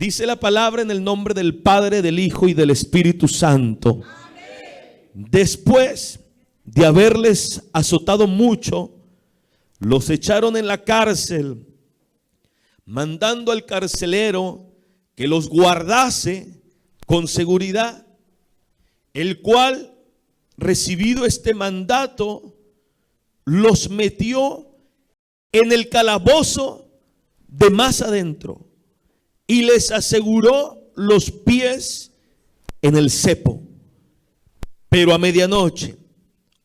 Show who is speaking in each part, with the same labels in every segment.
Speaker 1: Dice la palabra en el nombre del Padre, del Hijo y del Espíritu Santo. Después de haberles azotado mucho, los echaron en la cárcel, mandando al carcelero que los guardase con seguridad, el cual, recibido este mandato, los metió en el calabozo de más adentro y les aseguró los pies en el cepo. Pero a medianoche,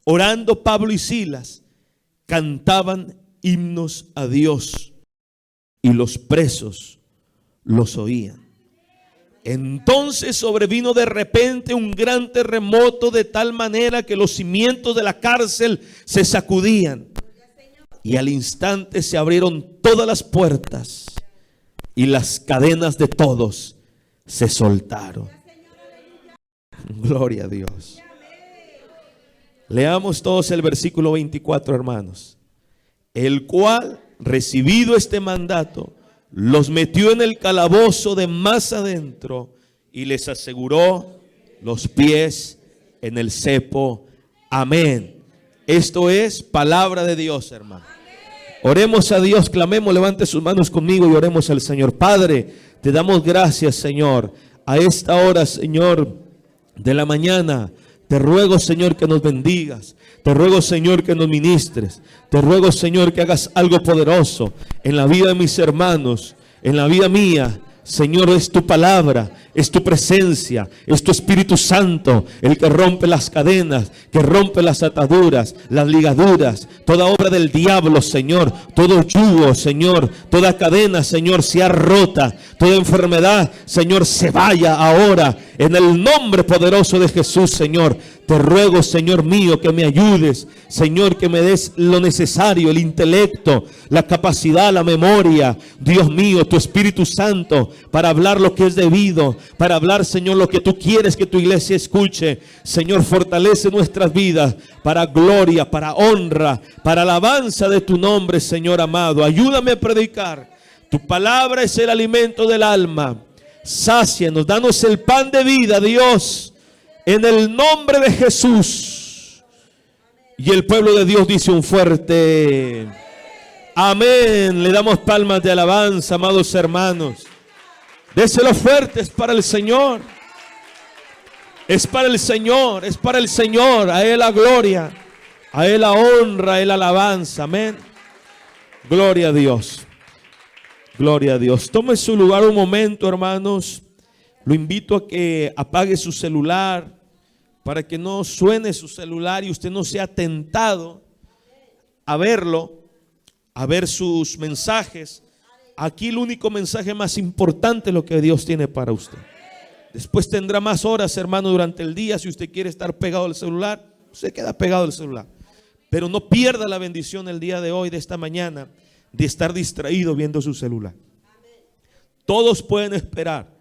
Speaker 1: orando Pablo y Silas, cantaban himnos a Dios y los presos los oían. Entonces sobrevino de repente un gran terremoto, de tal manera que los cimientos de la cárcel se sacudían. Y al instante se abrieron todas las puertas y las cadenas de todos se soltaron. Gloria a Dios. Leamos todos el versículo 24, hermanos. El cual, recibido este mandato, los metió en el calabozo de más adentro y les aseguró los pies en el cepo. Amén. Esto es palabra de Dios, hermano. Oremos a Dios, clamemos, levante sus manos conmigo y oremos al Señor. Padre, te damos gracias, Señor, a esta hora, Señor, de la mañana. Te ruego, Señor, que nos bendigas. Te ruego, Señor, que nos ministres. Te ruego, Señor, que hagas algo poderoso en la vida de mis hermanos, en la vida mía. Señor, es tu palabra, es tu presencia, es tu Espíritu Santo el que rompe las cadenas, que rompe las ataduras, las ligaduras, toda obra del diablo, Señor, todo yugo, Señor, toda cadena, Señor, sea rota, toda enfermedad, Señor, se vaya ahora, en el nombre poderoso de Jesús, Señor. Te ruego, Señor mío, que me ayudes, Señor, que me des lo necesario, el intelecto, la capacidad, la memoria, Dios mío, tu Espíritu Santo, para hablar lo que es debido, para hablar, Señor, lo que tú quieres que tu iglesia escuche. Señor, fortalece nuestras vidas para gloria, para honra, para alabanza de tu nombre, Señor amado. Ayúdame a predicar. Tu palabra es el alimento del alma. Sácianos, danos el pan de vida, Dios, en el nombre de Jesús. Y el pueblo de Dios dice un fuerte amén. Le damos palmas de alabanza, amados hermanos. Déselo fuerte, es para el Señor. Es para el Señor, es para el Señor. A Él la gloria, a Él la honra, a Él la alabanza. Amén. Gloria a Dios. Gloria a Dios. Tome su lugar un momento, hermanos. Lo invito a que apague su celular para que no suene su celular y usted no sea tentado a verlo, a ver sus mensajes. Aquí el único mensaje más importante es lo que Dios tiene para usted. Después tendrá más horas, hermano, durante el día. Si usted quiere estar pegado al celular, se queda pegado al celular. Pero no pierda la bendición el día de hoy, de esta mañana, de estar distraído viendo su celular. Todos pueden esperar.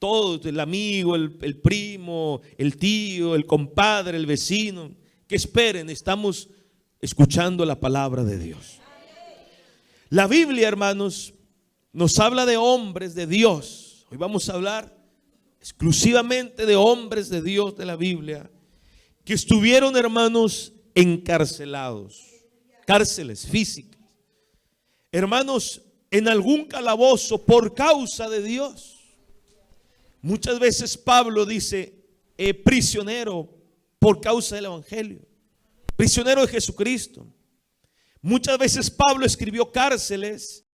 Speaker 1: Todos, el amigo, el primo, el tío, el compadre, el vecino, que esperen, estamos escuchando la palabra de Dios. La Biblia, hermanos, nos habla de hombres de Dios. Hoy vamos a hablar exclusivamente de hombres de Dios de la Biblia que estuvieron, hermanos, encarcelados, cárceles físicas, hermanos, en algún calabozo por causa de Dios. Muchas veces Pablo dice prisionero por causa del evangelio, prisionero de Jesucristo. Muchas veces Pablo escribió cárceles,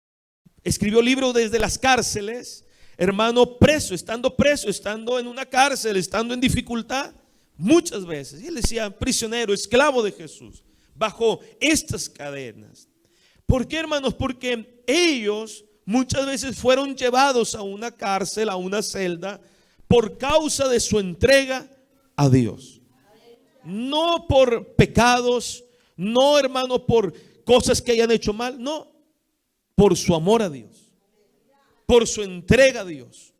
Speaker 1: escribió libros desde las cárceles, hermano, preso, estando en una cárcel, estando en dificultad. Muchas veces, y él decía prisionero, esclavo de Jesús, bajo estas cadenas. ¿Por qué, hermanos? Porque ellos muchas veces fueron llevados a una cárcel, a una celda, por causa de su entrega a Dios. No por pecados, no, hermano, por cosas que hayan hecho mal, no, por su amor a Dios, por su entrega a Dios.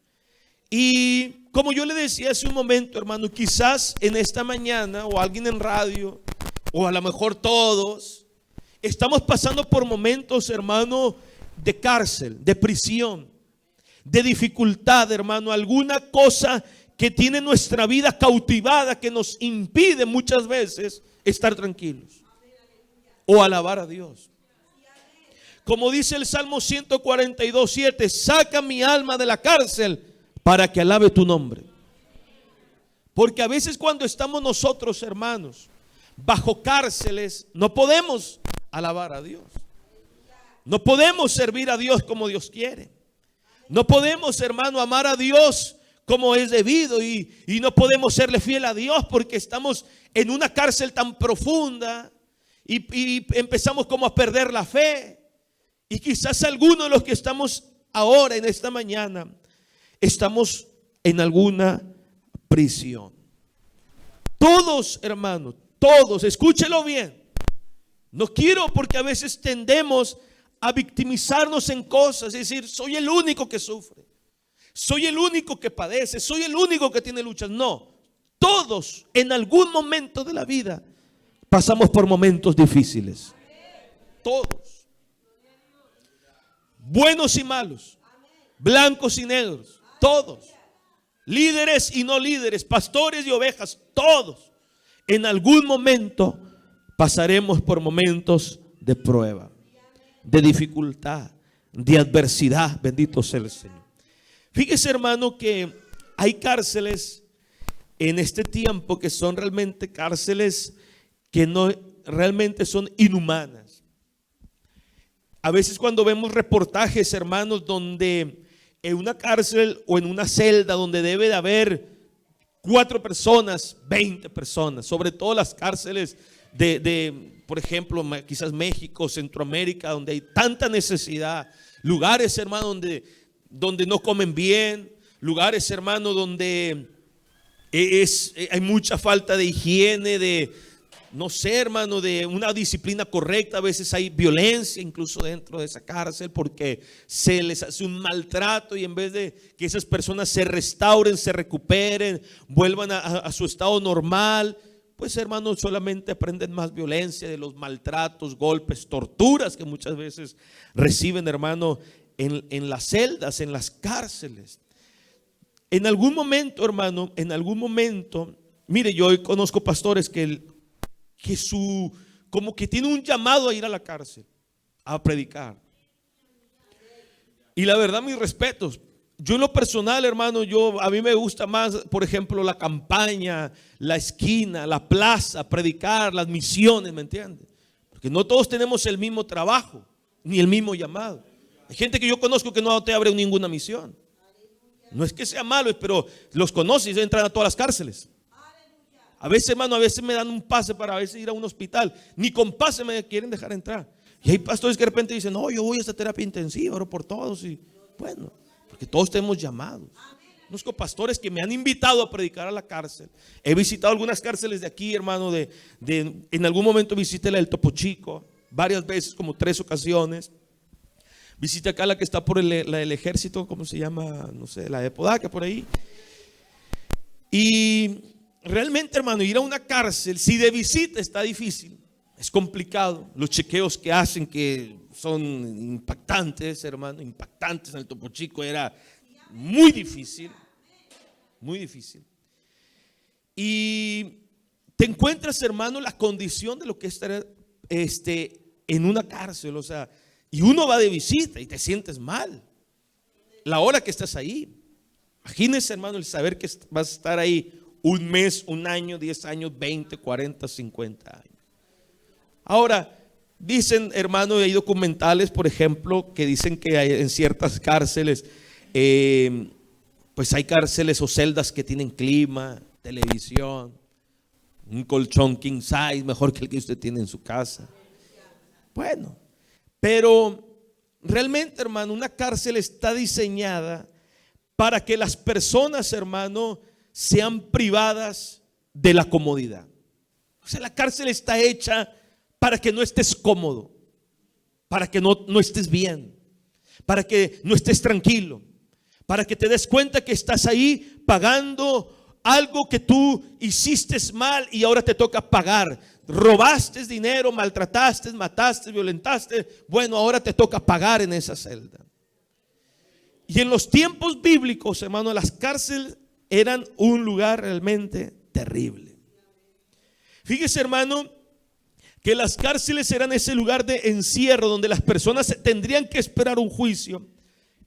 Speaker 1: Y como yo le decía hace un momento, hermano, quizás en esta mañana o alguien en radio, o a lo mejor todos, estamos pasando por momentos, hermano, de cárcel, de prisión, de dificultad, hermano, alguna cosa que tiene nuestra vida cautivada, que nos impide muchas veces estar tranquilos o alabar a Dios. Como dice el Salmo 142:7, saca mi alma de la cárcel para que alabe tu nombre. Porque a veces cuando estamos nosotros, hermanos, bajo cárceles, no podemos alabar a Dios. No podemos servir a Dios como Dios quiere. No podemos, hermano, amar a Dios como es debido, y no podemos serle fiel a Dios porque estamos en una cárcel tan profunda y empezamos como a perder la fe. Y quizás algunos de los que estamos ahora en esta mañana estamos en alguna prisión. Todos, hermanos, todos, escúchelo bien. No quiero, porque a veces tendemos a victimizarnos en cosas, es decir, soy el único que sufre, soy el único que padece, soy el único que tiene luchas. No, todos en algún momento de la vida pasamos por momentos difíciles. Todos, buenos y malos, blancos y negros, todos, líderes y no líderes, pastores y ovejas, todos en algún momento pasaremos por momentos de prueba, de dificultad, de adversidad. Bendito sea el Señor. Fíjese, hermano, que hay cárceles en este tiempo que son realmente cárceles que no realmente son inhumanas. A veces cuando vemos reportajes, hermanos, donde en una cárcel o en una celda donde debe de haber 4 personas, 20 personas, sobre todo las cárceles por ejemplo, quizás México, Centroamérica, donde hay tanta necesidad, lugares, hermano, donde no comen bien, lugares, hermano, donde hay mucha falta de higiene, no sé, hermano, de una disciplina correcta. A veces hay violencia incluso dentro de esa cárcel porque se les hace un maltrato, y en vez de que esas personas se restauren, se recuperen, vuelvan a su estado normal, pues, hermano, solamente aprenden más violencia de los maltratos, golpes, torturas que muchas veces reciben, hermano, en las celdas, en las cárceles. En algún momento, hermano, mire, yo conozco pastores que como que tiene un llamado a ir a la cárcel a predicar. Y la verdad, mis respetos. Yo en lo personal, hermano, a mí me gusta más, por ejemplo, la campaña, la esquina, la plaza, predicar, las misiones, ¿me entiendes? Porque no todos tenemos el mismo trabajo, ni el mismo llamado. Hay gente que yo conozco que no te abre ninguna misión. No es que sea malo, pero los conoces y entran a todas las cárceles. A veces, hermano, me dan un pase para a veces ir a un hospital. Ni con pase me quieren dejar entrar. Y hay pastores que de repente dicen, no, yo voy a esta terapia intensiva, oro por todos. Y bueno, porque todos tenemos llamados. Conozco pastores que me han invitado a predicar a la cárcel. He visitado algunas cárceles de aquí, hermano. En algún momento visité la del Topo Chico, varias veces, como 3 ocasiones. Visité acá la que está por la del ejército, ¿cómo se llama? No sé, la de Podaca, por ahí. Y realmente, hermano, ir a una cárcel, si de visita está difícil, es complicado. Los chequeos que hacen, que son impactantes, hermano, impactantes. En el Topo Chico era muy difícil, muy difícil. Y te encuentras, hermano, la condición de lo que es estar en una cárcel, o sea, y uno va de visita y te sientes mal la hora que estás ahí. Imagínese, hermano, el saber que vas a estar ahí un mes, un año, 10 años, 20, 40, 50 años. Ahora, dicen, hermano, hay documentales, por ejemplo, que dicen que hay en ciertas cárceles, pues hay cárceles o celdas que tienen clima, televisión, un colchón king size, mejor que el que usted tiene en su casa. Bueno, pero realmente, hermano, una cárcel está diseñada para que las personas, hermano, sean privadas de la comodidad. O sea, la cárcel está hecha para que no estés cómodo, para que no estés bien, para que no estés tranquilo, para que te des cuenta que estás ahí pagando algo que tú hiciste mal y ahora te toca pagar. Robaste dinero, maltrataste, mataste, violentaste. Bueno, ahora te toca pagar en esa celda. Y en los tiempos bíblicos, hermano, las cárceles eran un lugar realmente terrible. Fíjese, hermano, que las cárceles eran ese lugar de encierro donde las personas tendrían que esperar un juicio.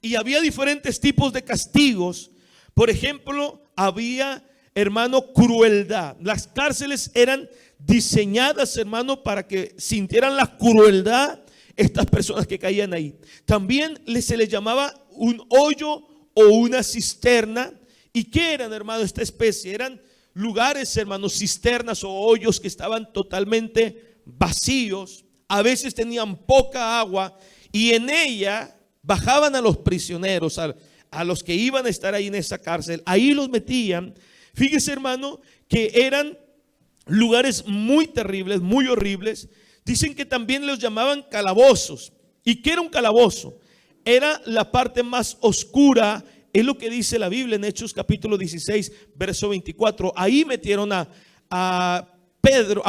Speaker 1: Y había diferentes tipos de castigos. Por ejemplo, había, hermano, crueldad. Las cárceles eran diseñadas, hermano, para que sintieran la crueldad estas personas que caían ahí. También se les llamaba un hoyo o una cisterna. ¿Y qué eran, hermano, esta especie? Eran lugares, hermano, cisternas o hoyos que estaban totalmente vacíos. A veces tenían poca agua y en ella bajaban a los prisioneros, a los que iban a estar ahí en esa cárcel. Ahí los metían. Fíjese, hermano, que eran lugares muy terribles, muy horribles. Dicen que también los llamaban calabozos. ¿Y qué era un calabozo? Era la parte más oscura. Es lo que dice la Biblia en Hechos capítulo 16, verso 24. Ahí metieron a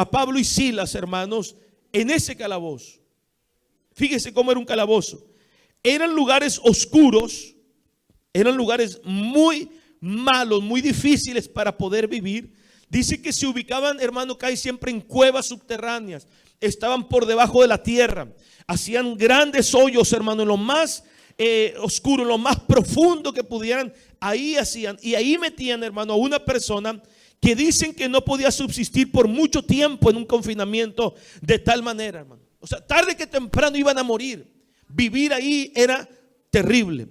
Speaker 1: Pablo y Silas, hermanos, en ese calabozo. Fíjese cómo era un calabozo. Eran lugares oscuros, eran lugares muy malos, muy difíciles para poder vivir. Dice que se ubicaban, hermano, casi siempre en cuevas subterráneas. Estaban por debajo de la tierra. Hacían grandes hoyos, hermano, en lo más oscuro, en lo más profundo que pudieran. Ahí hacían, y ahí metían, hermano, a una persona que dicen que no podía subsistir por mucho tiempo en un confinamiento de tal manera, hermano. O sea, tarde que temprano iban a morir. Vivir ahí era terrible.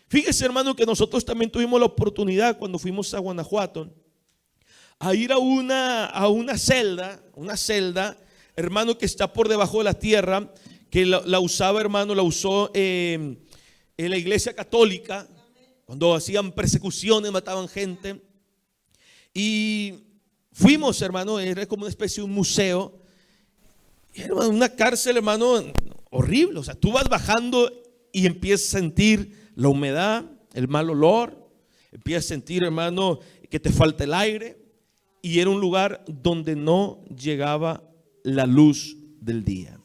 Speaker 1: Fíjese, hermano, que nosotros también tuvimos la oportunidad cuando fuimos a Guanajuato a ir a una celda, hermano, que está por debajo de la tierra, que la usaba, hermano, la usó en la iglesia católica cuando hacían persecuciones, mataban gente. Y fuimos, hermano, era como una especie de un museo. Y era una cárcel, hermano, horrible. O sea, tú vas bajando y empiezas a sentir la humedad, el mal olor. Empiezas a sentir, hermano, que te falta el aire. Y era un lugar donde no llegaba la luz del día.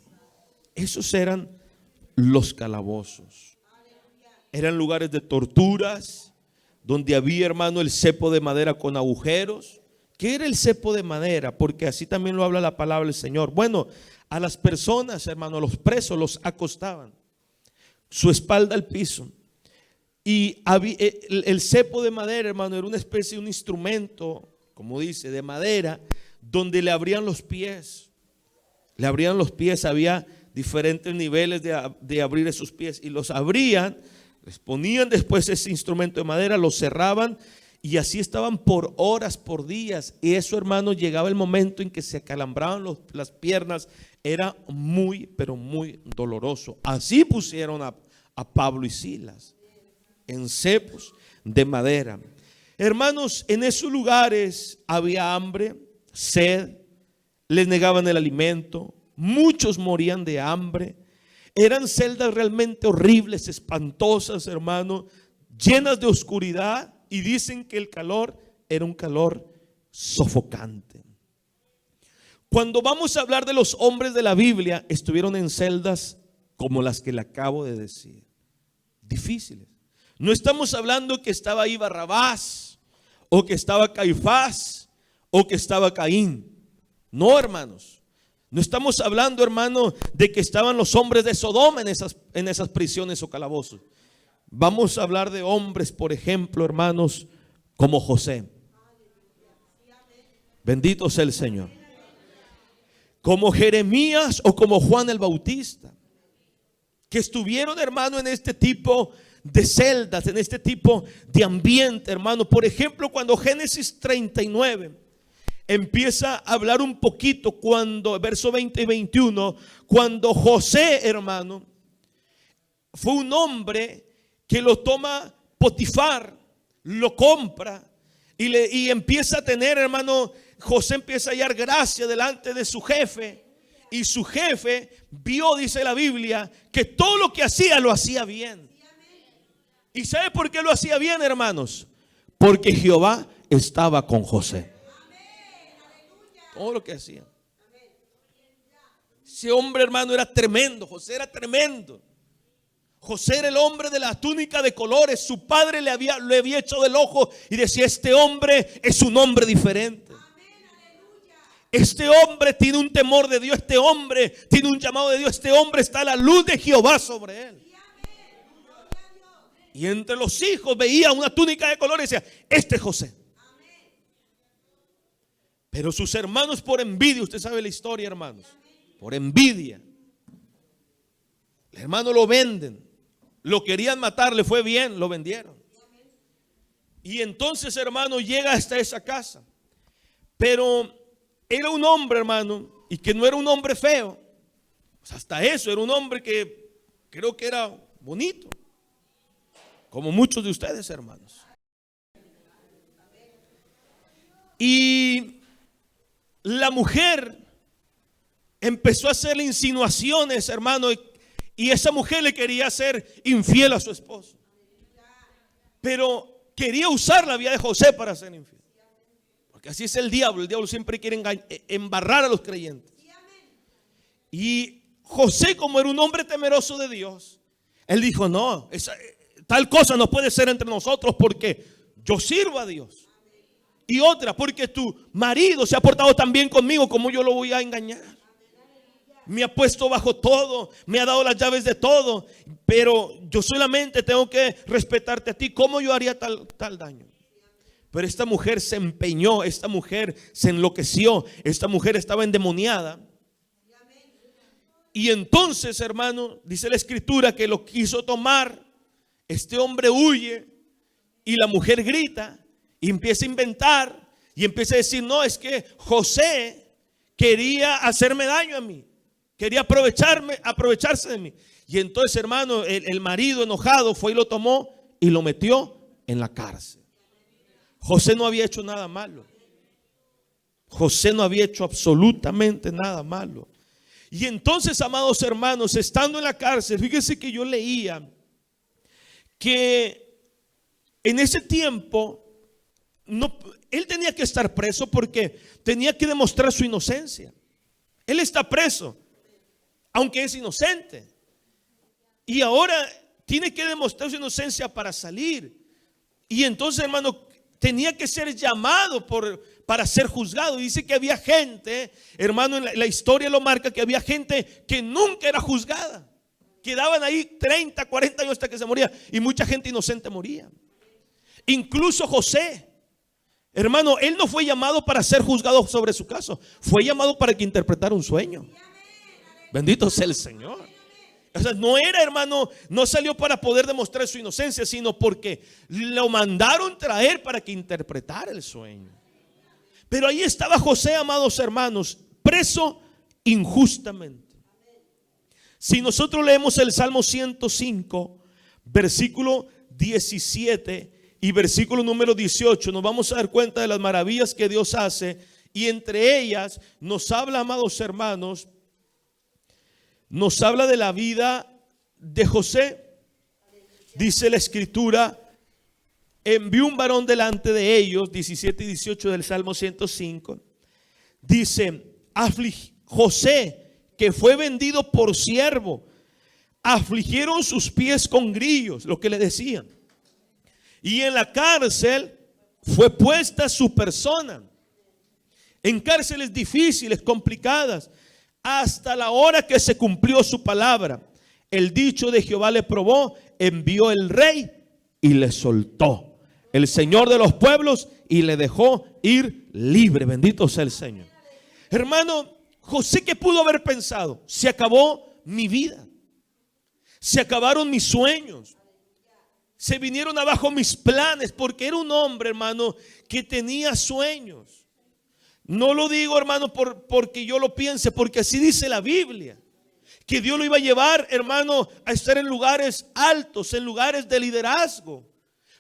Speaker 1: Esos eran los calabozos. Eran lugares de torturas, donde había, hermano, el cepo de madera con agujeros. ¿Qué era el cepo de madera? Porque así también lo habla la palabra del Señor. Bueno, a las personas, hermano, a los presos los acostaban, su espalda al piso. Y el cepo de madera, hermano, era una especie de un instrumento, como dice, de madera, donde le abrían los pies. Le abrían los pies, había diferentes niveles de abrir esos pies. Y los abrían, les ponían después ese instrumento de madera, lo cerraban y así estaban por horas, por días. Y eso, hermano, llegaba el momento en que se acalambraban las piernas. Era muy, pero muy doloroso. Así pusieron a Pablo y Silas en cepos de madera. Hermanos, en esos lugares había hambre, sed, les negaban el alimento, muchos morían de hambre. Eran celdas realmente horribles, espantosas, hermano, llenas de oscuridad, y dicen que el calor era un calor sofocante. Cuando vamos a hablar de los hombres de la Biblia, estuvieron en celdas como las que le acabo de decir, difíciles. No estamos hablando que estaba ahí Barrabás, o que estaba Caifás, o que estaba Caín. No, hermanos. No estamos hablando, hermano, de que estaban los hombres de Sodoma en esas prisiones o calabozos. Vamos a hablar de hombres, por ejemplo, hermanos, como José. Bendito sea el Señor. Como Jeremías o como Juan el Bautista, que estuvieron, hermano, en este tipo de celdas, en este tipo de ambiente, hermano. Por ejemplo, cuando Génesis 39 empieza a hablar un poquito, cuando verso 20 y 21, cuando José, hermano, fue un hombre que lo toma Potifar, lo compra y empieza a tener, hermano, José empieza a hallar gracia delante de su jefe, y su jefe vio, dice la Biblia, que todo lo que hacía lo hacía bien. ¿Y sabe por qué lo hacía bien, hermanos? Porque Jehová estaba con José. Todo lo que hacía. Ese hombre, hermano, era tremendo. José era tremendo. José era el hombre de la túnica de colores. Su padre le había hecho del ojo y decía: este hombre es un hombre diferente. Este hombre tiene un temor de Dios. Este hombre tiene un llamado de Dios. Este hombre está a la luz de Jehová sobre él. Y entre los hijos veía una túnica de colores y decía: este es José. Pero sus hermanos, por envidia, usted sabe la historia, hermanos, por envidia, el hermano lo venden. Lo querían matar, le fue bien, lo vendieron. Y entonces, hermano, llega hasta esa casa. Pero era un hombre, hermano, y que no era un hombre feo. Pues hasta eso, era un hombre que creo que era bonito, como muchos de ustedes, hermanos. Y la mujer empezó a hacerle insinuaciones, hermano, y esa mujer le quería hacer infiel a su esposo. Pero quería usar la vida de José para ser infiel. Porque así es el diablo. El diablo siempre quiere embarrar a los creyentes. Y José, como era un hombre temeroso de Dios, él dijo: no, tal cosa no puede ser entre nosotros, porque yo sirvo a Dios. Y otra, porque tu marido se ha portado tan bien conmigo, como yo lo voy a engañar. Me ha puesto bajo todo, me ha dado las llaves de todo, pero yo solamente tengo que respetarte a ti. ¿Cómo yo haría tal daño? Pero esta mujer se empeñó, esta mujer se enloqueció, esta mujer estaba endemoniada. Y entonces, hermano, dice la escritura que lo quiso tomar. Este hombre huye y la mujer grita y empieza a inventar y empieza a decir: no, es que José quería hacerme daño a mí. Quería aprovecharse de mí. Y entonces, hermano, el marido enojado fue y lo tomó y lo metió en la cárcel. José no había hecho nada malo. José no había hecho absolutamente nada malo. Y entonces, amados hermanos, estando en la cárcel, fíjense que yo leía que en ese tiempo él tenía que estar preso porque tenía que demostrar su inocencia. Él está preso, aunque es inocente. Y ahora tiene que demostrar su inocencia para salir. Y entonces, hermano, tenía que ser llamado para ser juzgado. Y dice que había gente, hermano, en la historia lo marca, que había gente que nunca era juzgada. Quedaban ahí 30, 40 años hasta que se moría. Y mucha gente inocente moría. Incluso José, hermano, él no fue llamado para ser juzgado sobre su caso. Fue llamado para que interpretara un sueño. Bendito sea el Señor. O sea, no era, hermano, no salió para poder demostrar su inocencia, sino porque lo mandaron traer para que interpretara el sueño. Pero ahí estaba José, amados hermanos, preso injustamente. Si nosotros leemos el Salmo 105, versículo 17 y versículo número 18, nos vamos a dar cuenta de las maravillas que Dios hace. Y entre ellas nos habla, amados hermanos, nos habla de la vida de José. Dice la escritura: envió un varón delante de ellos, 17 y 18 del Salmo 105. Dice: José, que fue vendido por siervo, afligieron sus pies con grillos, lo que le decían. Y en la cárcel fue puesta su persona, en cárceles difíciles, complicadas, hasta la hora que se cumplió su palabra. El dicho de Jehová le probó, envió el rey y le soltó, el Señor de los pueblos, y le dejó ir libre. Bendito sea el Señor. Hermano, José, ¿qué pudo haber pensado? Se acabó mi vida, se acabaron mis sueños, se vinieron abajo mis planes, porque era un hombre, hermano, que tenía sueños. No lo digo, hermano, porque yo lo piense, porque así dice la Biblia, que Dios lo iba a llevar, hermano, a estar en lugares altos, en lugares de liderazgo.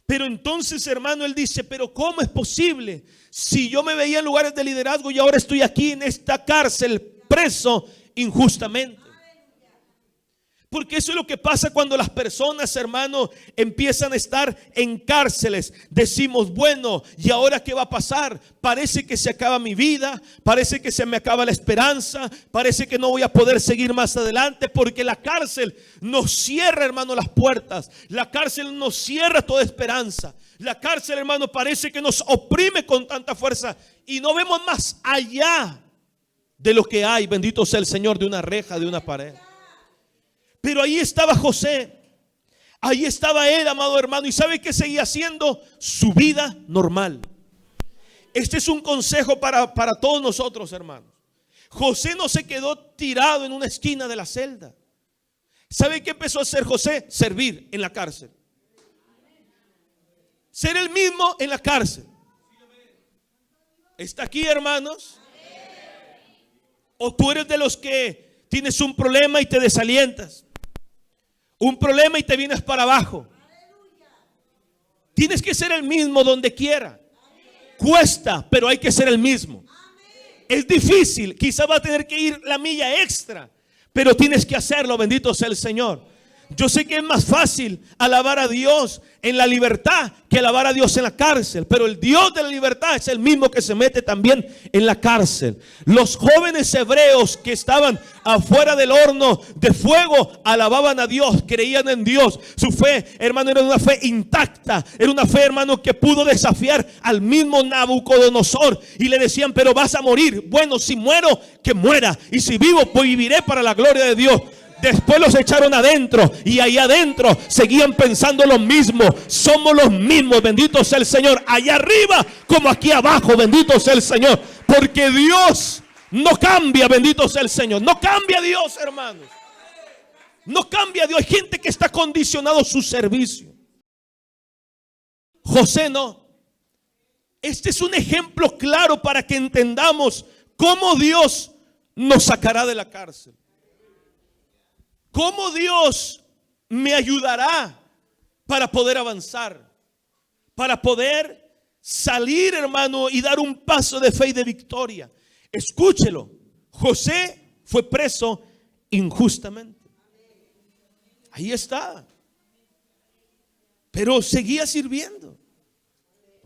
Speaker 1: Pero entonces, hermano, él dice: pero ¿cómo es posible? Si yo me veía en lugares de liderazgo y ahora estoy aquí en esta cárcel, preso injustamente. Porque eso es lo que pasa cuando las personas, hermano, empiezan a estar en cárceles. Decimos, bueno, ¿y ahora qué va a pasar? Parece que se acaba mi vida, parece que se me acaba la esperanza, parece que no voy a poder seguir más adelante, porque la cárcel nos cierra, hermano, las puertas. La cárcel nos cierra toda esperanza. La cárcel, hermano, parece que nos oprime con tanta fuerza y no vemos más allá de lo que hay, bendito sea el Señor, de una reja, de una pared. Pero ahí estaba José, ahí estaba él, amado hermano, y ¿sabe qué seguía haciendo? Su vida normal. Este es un consejo para todos nosotros, hermanos. José no se quedó tirado en una esquina de la celda. ¿Sabe qué empezó a hacer José? Servir en la cárcel. Ser el mismo en la cárcel. ¿Está aquí, hermanos? ¿O tú eres de los que tienes un problema y te desalientas? Un problema y te vienes para abajo. Tienes que ser el mismo donde quiera. Cuesta, pero hay que ser el mismo. Es difícil, quizá va a tener que ir la milla extra, pero tienes que hacerlo, bendito sea el Señor. Yo sé que es más fácil alabar a Dios en la libertad que alabar a Dios en la cárcel, pero el Dios de la libertad es el mismo que se mete también en la cárcel. Los jóvenes hebreos que estaban afuera del horno de fuego alababan a Dios, creían en Dios. Su fe, hermano, era una fe intacta, era una fe, hermano, que pudo desafiar al mismo Nabucodonosor y le decían, pero vas a morir. Bueno, si muero, que muera, y si vivo, pues viviré para la gloria de Dios. Después los echaron adentro y ahí adentro seguían pensando lo mismo. Somos los mismos, bendito sea el Señor, allá arriba como aquí abajo, bendito sea el Señor. Porque Dios no cambia, bendito sea el Señor. No cambia Dios, hermanos. No cambia Dios. Hay gente que está condicionado a su servicio. José no. Este es un ejemplo claro para que entendamos cómo Dios nos sacará de la cárcel. ¿Cómo Dios me ayudará para poder avanzar? Para poder salir, hermano, y dar un paso de fe y de victoria. Escúchelo. José fue preso injustamente. Ahí está. Pero seguía sirviendo.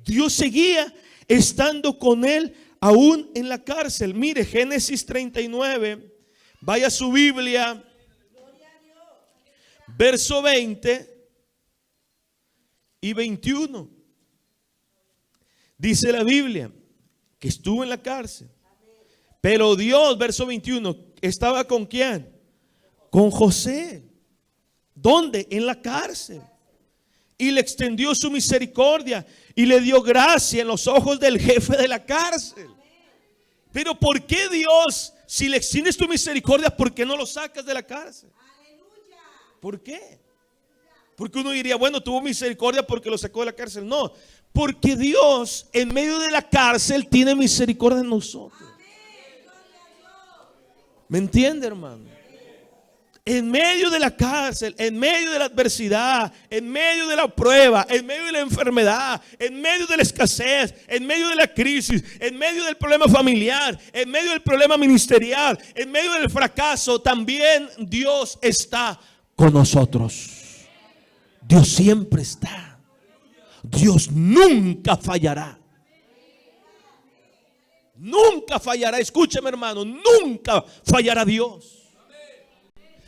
Speaker 1: Dios seguía estando con él aún en la cárcel. Mire, Génesis 39. Vaya a su Biblia. Verso 20 y 21. Dice la Biblia que estuvo en la cárcel. Pero Dios, verso 21, ¿estaba con quién? Con José. ¿Dónde? En la cárcel. Y le extendió su misericordia y le dio gracia en los ojos del jefe de la cárcel. Pero ¿por qué Dios, si le extiendes tu misericordia, por qué no lo sacas de la cárcel? ¿Por qué? Porque uno diría, bueno, tuvo misericordia porque lo sacó de la cárcel. No, porque Dios en medio de la cárcel tiene misericordia en nosotros. ¿Me entiende, hermano? En medio de la cárcel, en medio de la adversidad, en medio de la prueba, en medio de la enfermedad, en medio de la escasez, en medio de la crisis, en medio del problema familiar, en medio del problema ministerial, en medio del fracaso, también Dios está con nosotros. Dios siempre está. Dios nunca fallará. Nunca fallará. Escúcheme, hermano, nunca fallará Dios.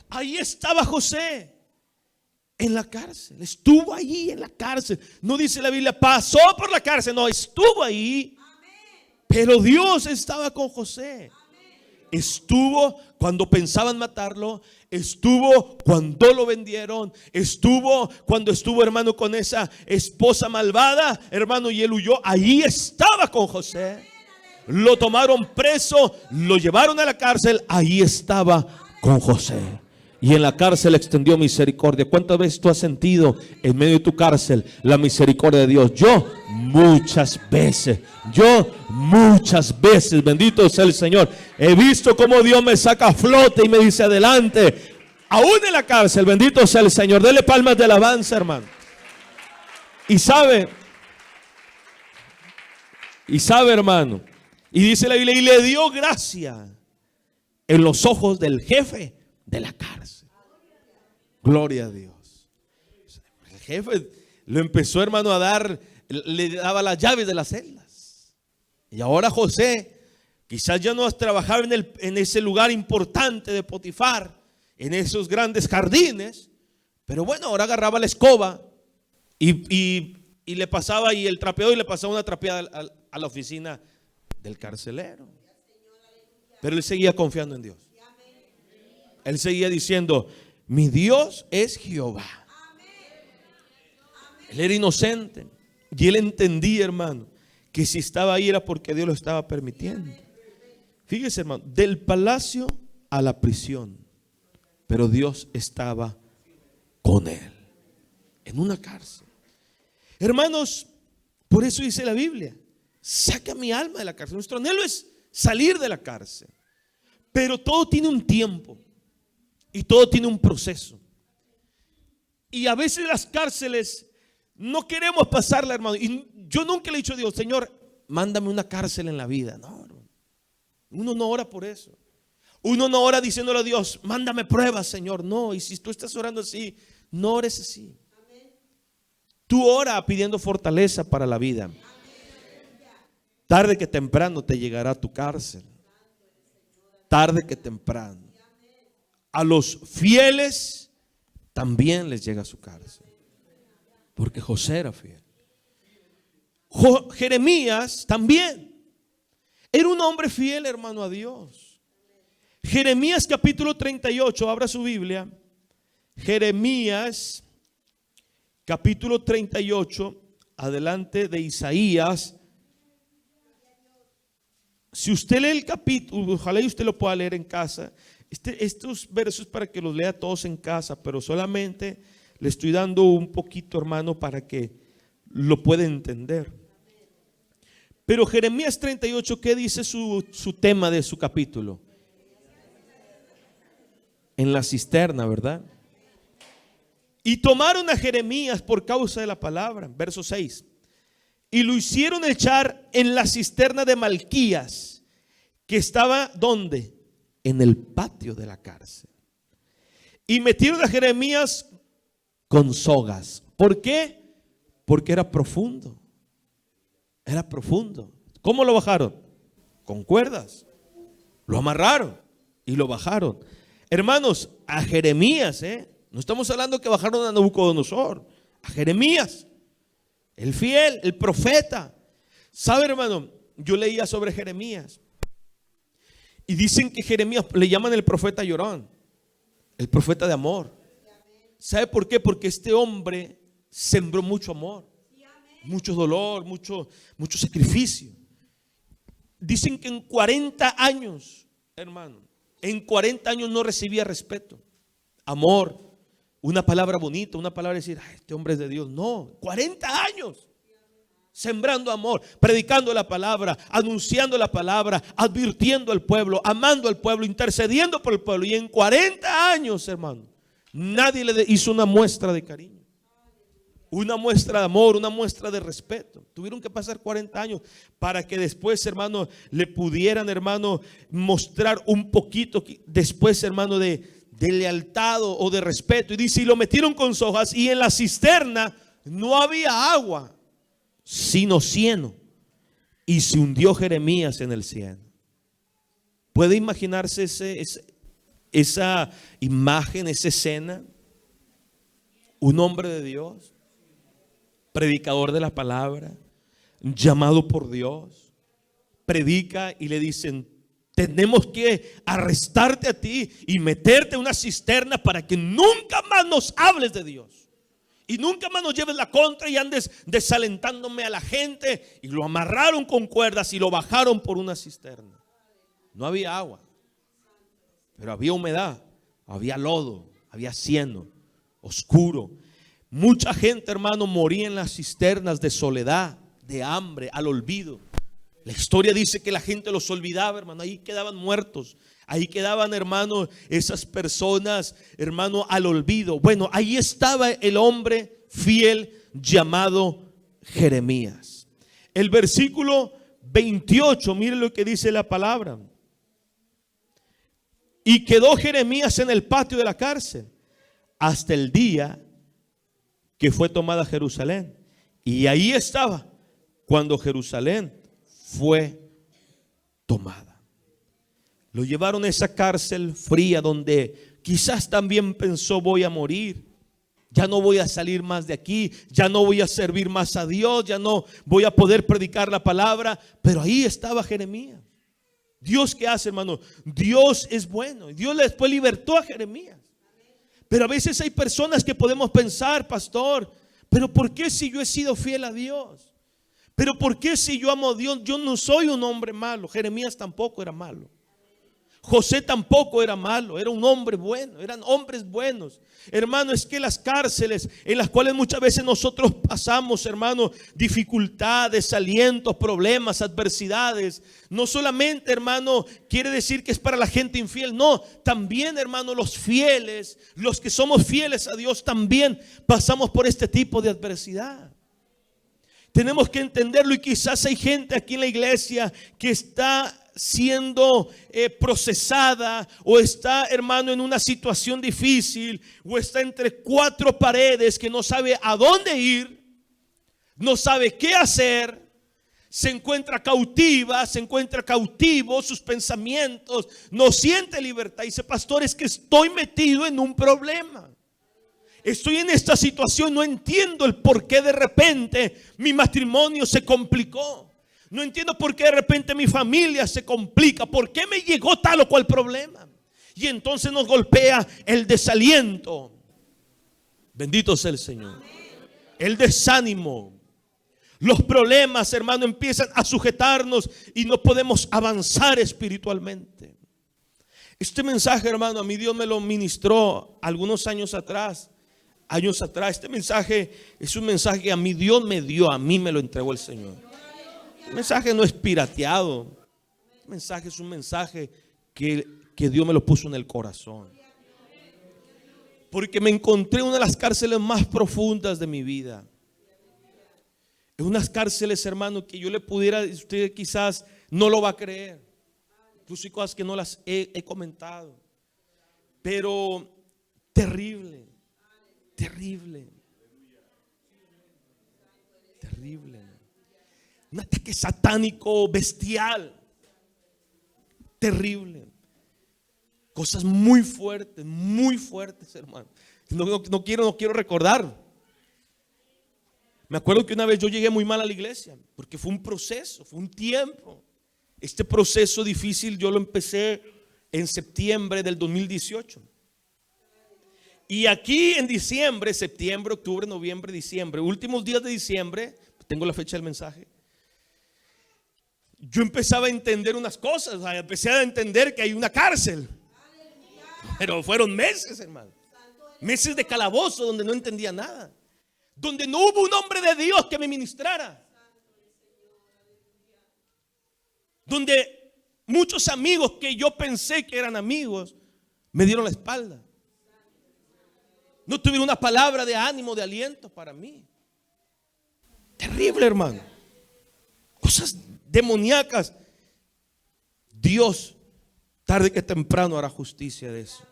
Speaker 1: Ahí estaba José en la cárcel. Estuvo ahí en la cárcel. No dice la Biblia pasó por la cárcel. No, estuvo ahí. Pero Dios estaba con José. Estuvo cuando pensaban matarlo. Estuvo cuando lo vendieron. Estuvo cuando estuvo, hermano, con esa esposa malvada, hermano, y él huyó. Ahí estaba con José. Lo tomaron preso, lo llevaron a la cárcel. Ahí estaba con José. Y en la cárcel extendió misericordia. ¿Cuántas veces tú has sentido en medio de tu cárcel la misericordia de Dios? Yo muchas veces. Bendito sea el Señor. He visto cómo Dios me saca a flote y me dice adelante. Aún en la cárcel, bendito sea el Señor. Dele palmas de alabanza, hermano. Y sabe, hermano. Y dice la Biblia, y le dio gracia en los ojos del jefe de la cárcel. Gloria a Dios. El jefe lo empezó, hermano, a dar, le daba las llaves de las celdas. Y ahora José quizás ya no trabajaba en ese lugar importante de Potifar, en esos grandes jardines, pero bueno, ahora agarraba la escoba y le pasaba, y el trapeador, y le pasaba una trapeada a la oficina del carcelero. Pero él seguía confiando en Dios. Él seguía diciendo: mi Dios es Jehová. Él era inocente y él entendía, hermano, que si estaba ahí era porque Dios lo estaba permitiendo. Fíjese, hermano, del palacio a la prisión, pero Dios estaba con él en una cárcel. Hermanos, por eso dice la Biblia: saca mi alma de la cárcel. Nuestro anhelo es salir de la cárcel, pero todo tiene un tiempo y todo tiene un proceso. Y a veces las cárceles no queremos pasarla, hermano. Y yo nunca le he dicho a Dios: Señor, mándame una cárcel en la vida. No, hermano. Uno no ora por eso. Uno no ora diciéndole a Dios: mándame pruebas, Señor. No, y si tú estás orando así, no ores así. Tú ora pidiendo fortaleza para la vida. Tarde que temprano te llegará tu cárcel. Tarde que temprano. A los fieles también les llega su cárcel, porque José era fiel. Jeremías también era un hombre fiel, hermano, a Dios. Jeremías capítulo 38, abra su Biblia. Jeremías capítulo 38, adelante de Isaías. Si usted lee el capítulo, ojalá y usted lo pueda leer en casa. Estos versos para que los lea todos en casa, pero solamente le estoy dando un poquito, hermano, para que lo pueda entender. Pero Jeremías 38, ¿qué dice su tema de su capítulo? En la cisterna, ¿verdad? Y tomaron a Jeremías por causa de la palabra, verso 6, y lo hicieron echar en la cisterna de Malquías, que estaba ¿dónde? En el patio de la cárcel. Y metieron a Jeremías con sogas. ¿Por qué? Porque era profundo. Era profundo. ¿Cómo lo bajaron? Con cuerdas. Lo amarraron y lo bajaron. Hermanos, a Jeremías, no estamos hablando que bajaron a Nabucodonosor. A Jeremías, el fiel, el profeta. ¿Sabe, hermano? Yo leía sobre Jeremías y dicen que Jeremías le llaman el profeta llorón, el profeta de amor. ¿Sabe por qué? Porque este hombre sembró mucho amor, mucho dolor, mucho sacrificio. Dicen que en 40 años, hermano, en 40 años no recibía respeto, amor, una palabra bonita, una palabra de decir: ay, este hombre es de Dios. No, 40 años sembrando amor, predicando la palabra, anunciando la palabra, advirtiendo al pueblo, amando al pueblo, intercediendo por el pueblo. Y en 40 años, hermano, nadie le hizo una muestra de cariño, una muestra de amor, una muestra de respeto. Tuvieron que pasar 40 años para que después, hermano, le pudieran, hermano, mostrar un poquito después, hermano, de lealtad o de respeto. Y dice: y lo metieron con sogas, y en la cisterna no había agua, sino cieno, y se hundió Jeremías en el cieno. ¿Puede imaginarse esa imagen, esa escena? Un hombre de Dios, predicador de la palabra, llamado por Dios, predica y le dicen: tenemos que arrestarte a ti y meterte en una cisterna para que nunca más nos hables de Dios y nunca más nos lleves la contra y andes desalentándome a la gente. Y lo amarraron con cuerdas y lo bajaron por una cisterna. No había agua, pero había humedad, había lodo, había cieno, oscuro. Mucha gente, hermano, moría en las cisternas de soledad, de hambre, al olvido. La historia dice que la gente los olvidaba, hermano. Ahí quedaban muertos. Ahí quedaban, hermano, esas personas, hermano, al olvido. Bueno, ahí estaba el hombre fiel llamado Jeremías. El versículo 28, mire lo que dice la palabra. Y quedó Jeremías en el patio de la cárcel hasta el día que fue tomada Jerusalén. Y ahí estaba cuando Jerusalén fue tomada. Lo llevaron a esa cárcel fría donde quizás también pensó: voy a morir, ya no voy a salir más de aquí, ya no voy a servir más a Dios, ya no voy a poder predicar la palabra. Pero ahí estaba Jeremías. Dios, ¿qué hace, hermano? Dios es bueno. Dios después libertó a Jeremías. Pero a veces hay personas que podemos pensar: pastor, pero ¿por qué si yo he sido fiel a Dios? Pero ¿por qué si yo amo a Dios? Yo no soy un hombre malo. Jeremías tampoco era malo. José tampoco era malo, era un hombre bueno, eran hombres buenos. Hermano, es que las cárceles en las cuales muchas veces nosotros pasamos, hermano, dificultades, desalientos, problemas, adversidades, no solamente, hermano, quiere decir que es para la gente infiel. No, también, hermano, los fieles, los que somos fieles a Dios, también pasamos por este tipo de adversidad. Tenemos que entenderlo. Y quizás hay gente aquí en la iglesia que está siendo procesada, o está, hermano, en una situación difícil, o está entre cuatro paredes, que no sabe a dónde ir, no sabe qué hacer, se encuentra cautiva, se encuentra cautivo, sus pensamientos, no siente libertad. Y dice: pastor, es que estoy metido en un problema. Estoy en esta situación, no entiendo el por qué de repente mi matrimonio se complicó. No entiendo por qué de repente mi familia se complica. ¿Por qué me llegó tal o cual problema? Y entonces nos golpea el desaliento. Bendito sea el Señor. El desánimo. Los problemas, hermano, empiezan a sujetarnos y no podemos avanzar espiritualmente. Este mensaje, hermano, a mí Dios me lo ministró algunos años atrás. Este mensaje es un mensaje que a mí Dios me dio, a mí me lo entregó el Señor. El mensaje no es pirateado. El mensaje es un mensaje que Dios me lo puso en el corazón. Porque me encontré en una de las cárceles más profundas de mi vida. En unas cárceles, hermano, que yo le pudiera, usted quizás no lo va a creer. Incluso hay cosas que no las he comentado. Pero terrible. Terrible. Terrible. Un ataque satánico bestial. Terrible. Cosas muy fuertes, hermano. No quiero recordar. Me acuerdo que una vez yo llegué muy mal a la iglesia, porque fue un proceso, fue un tiempo. Este proceso difícil yo lo empecé en septiembre del 2018. Y aquí en diciembre, septiembre, octubre, noviembre, diciembre, últimos días de diciembre, tengo la fecha del mensaje, yo empezaba a entender unas cosas. Empecé a entender que hay una cárcel. Pero fueron meses, hermano. Meses de calabozo donde no entendía nada. Donde no hubo un hombre de Dios que me ministrara. Donde muchos amigos que yo pensé que eran amigos me dieron la espalda. No tuvieron una palabra de ánimo, de aliento para mí. Terrible, hermano. Cosas demoníacas. Dios, tarde que temprano, hará justicia de eso.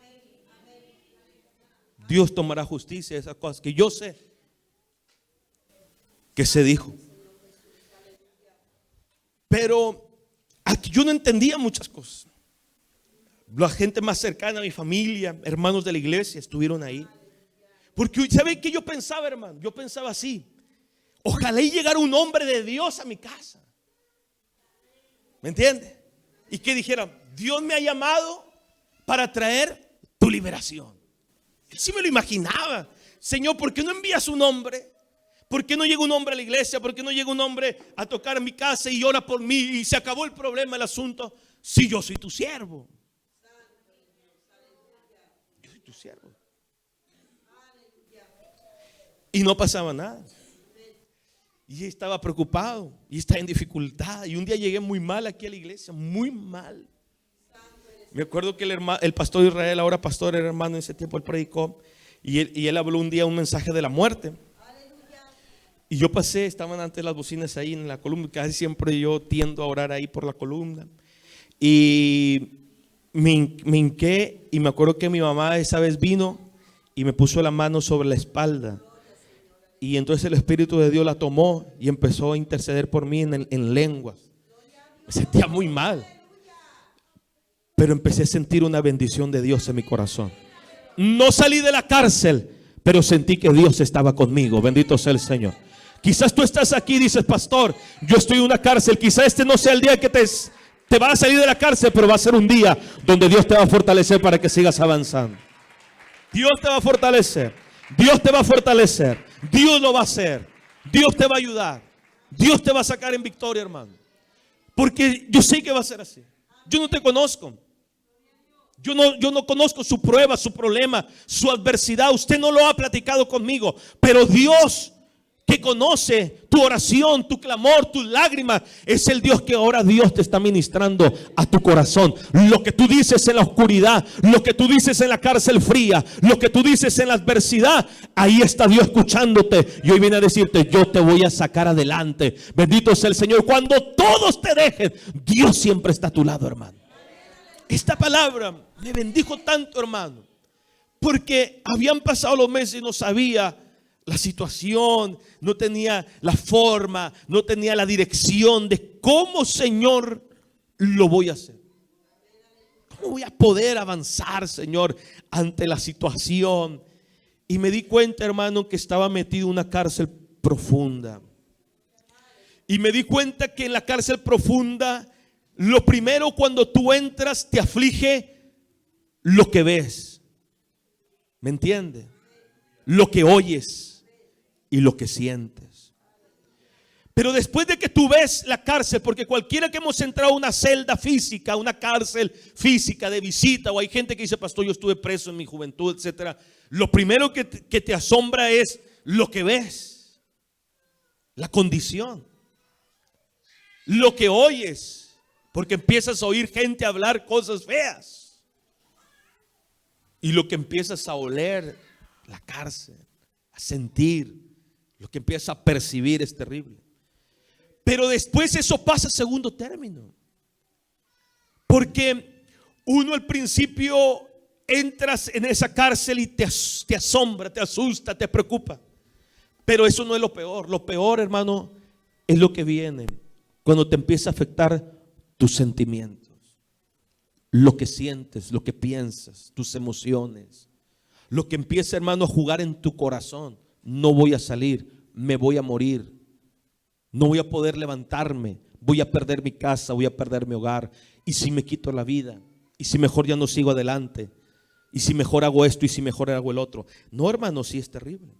Speaker 1: Dios tomará justicia de esas cosas que yo sé que se dijo. Pero aquí yo no entendía muchas cosas. La gente más cercana a mi familia, hermanos de la iglesia, estuvieron ahí. Porque ¿sabe qué yo pensaba, hermano? Yo pensaba así: ojalá y llegara un hombre de Dios a mi casa. ¿Me entiende? Y que dijera: Dios me ha llamado para traer tu liberación. Él sí me lo imaginaba. Señor, ¿por qué no envías un hombre? ¿Por qué no llega un hombre a la iglesia? ¿Por qué no llega un hombre a tocar en mi casa y ora por mí y se acabó el problema, el asunto? Si yo soy tu siervo. Yo soy tu siervo. Y no pasaba nada. Y estaba preocupado y estaba en dificultad. Y un día llegué muy mal aquí a la iglesia, muy mal. Me acuerdo que el pastor Israel, ahora pastor, era hermano, en ese tiempo él predicó. Y él habló un día un mensaje de la muerte. Y yo pasé, estaban antes las bocinas ahí en la columna. Casi siempre yo tiendo a orar ahí por la columna. Y me hinqué y me acuerdo que mi mamá esa vez vino y me puso la mano sobre la espalda. Y entonces el Espíritu de Dios la tomó y empezó a interceder por mí en lenguas. Me sentía muy mal, pero empecé a sentir una bendición de Dios en mi corazón. No salí de la cárcel, pero sentí que Dios estaba conmigo. Bendito sea el Señor. Quizás tú estás aquí y dices: pastor, yo estoy en una cárcel. Quizás este no sea el día que te vas a salir de la cárcel, pero va a ser un día donde Dios te va a fortalecer para que sigas avanzando. Dios te va a fortalecer. Dios te va a fortalecer. Dios lo va a hacer. Dios te va a ayudar. Dios te va a sacar en victoria, hermano. Porque yo sé que va a ser así. Yo no te conozco. Yo no conozco su prueba, su problema, su adversidad. Usted no lo ha platicado conmigo. Pero Dios, que conoce tu oración, tu clamor, tus lágrimas, es el Dios que ahora Dios te está ministrando a tu corazón. Lo que tú dices en la oscuridad, lo que tú dices en la cárcel fría, lo que tú dices en la adversidad, ahí está Dios escuchándote. Y hoy viene a decirte: yo te voy a sacar adelante. Bendito sea el Señor. Cuando todos te dejen, Dios siempre está a tu lado, hermano. Esta palabra me bendijo tanto, hermano, porque habían pasado los meses y no sabía la situación, no tenía la forma, no tenía la dirección de cómo, Señor, lo voy a hacer. ¿Cómo voy a poder avanzar, Señor, ante la situación? Y me di cuenta, hermano, que estaba metido en una cárcel profunda. Y me di cuenta que en la cárcel profunda, lo primero, cuando tú entras, te aflige lo que ves. ¿Me entiendes? Lo que oyes y lo que sientes. Pero después de que tú ves la cárcel, porque cualquiera que hemos entrado a una celda física, una cárcel física de visita, o hay gente que dice: pastor, yo estuve preso en mi juventud, etcétera. Lo primero que te asombra es lo que ves, la condición, lo que oyes, porque empiezas a oír gente hablar cosas feas, y lo que empiezas a oler, la cárcel, a sentir, lo que empiezas a percibir es terrible. Pero después eso pasa a segundo término, porque uno al principio entras en esa cárcel y te asombra, te asusta, te preocupa. Pero eso no es lo peor. Lo peor, hermano, es lo que viene cuando te empieza a afectar tus sentimientos, lo que sientes, lo que piensas, tus emociones, lo que empieza, hermano, a jugar en tu corazón. No voy a salir, me voy a morir, no voy a poder levantarme, voy a perder mi casa, voy a perder mi hogar. Y si me quito la vida, y si mejor ya no sigo adelante, y si mejor hago esto, y si mejor hago el otro. No, hermano, sí es terrible.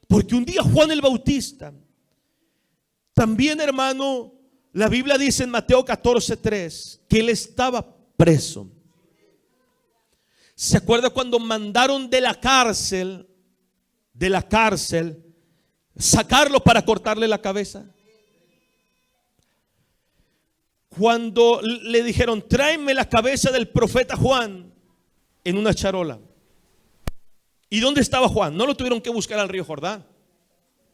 Speaker 1: Porque un día Juan el Bautista, también, hermano, la Biblia dice en Mateo 14:3 que él estaba preso. ¿Se acuerda cuando mandaron de la cárcel, sacarlo para cortarle la cabeza? Cuando le dijeron: tráeme la cabeza del profeta Juan en una charola. ¿Y dónde estaba Juan? No lo tuvieron que buscar al río Jordán,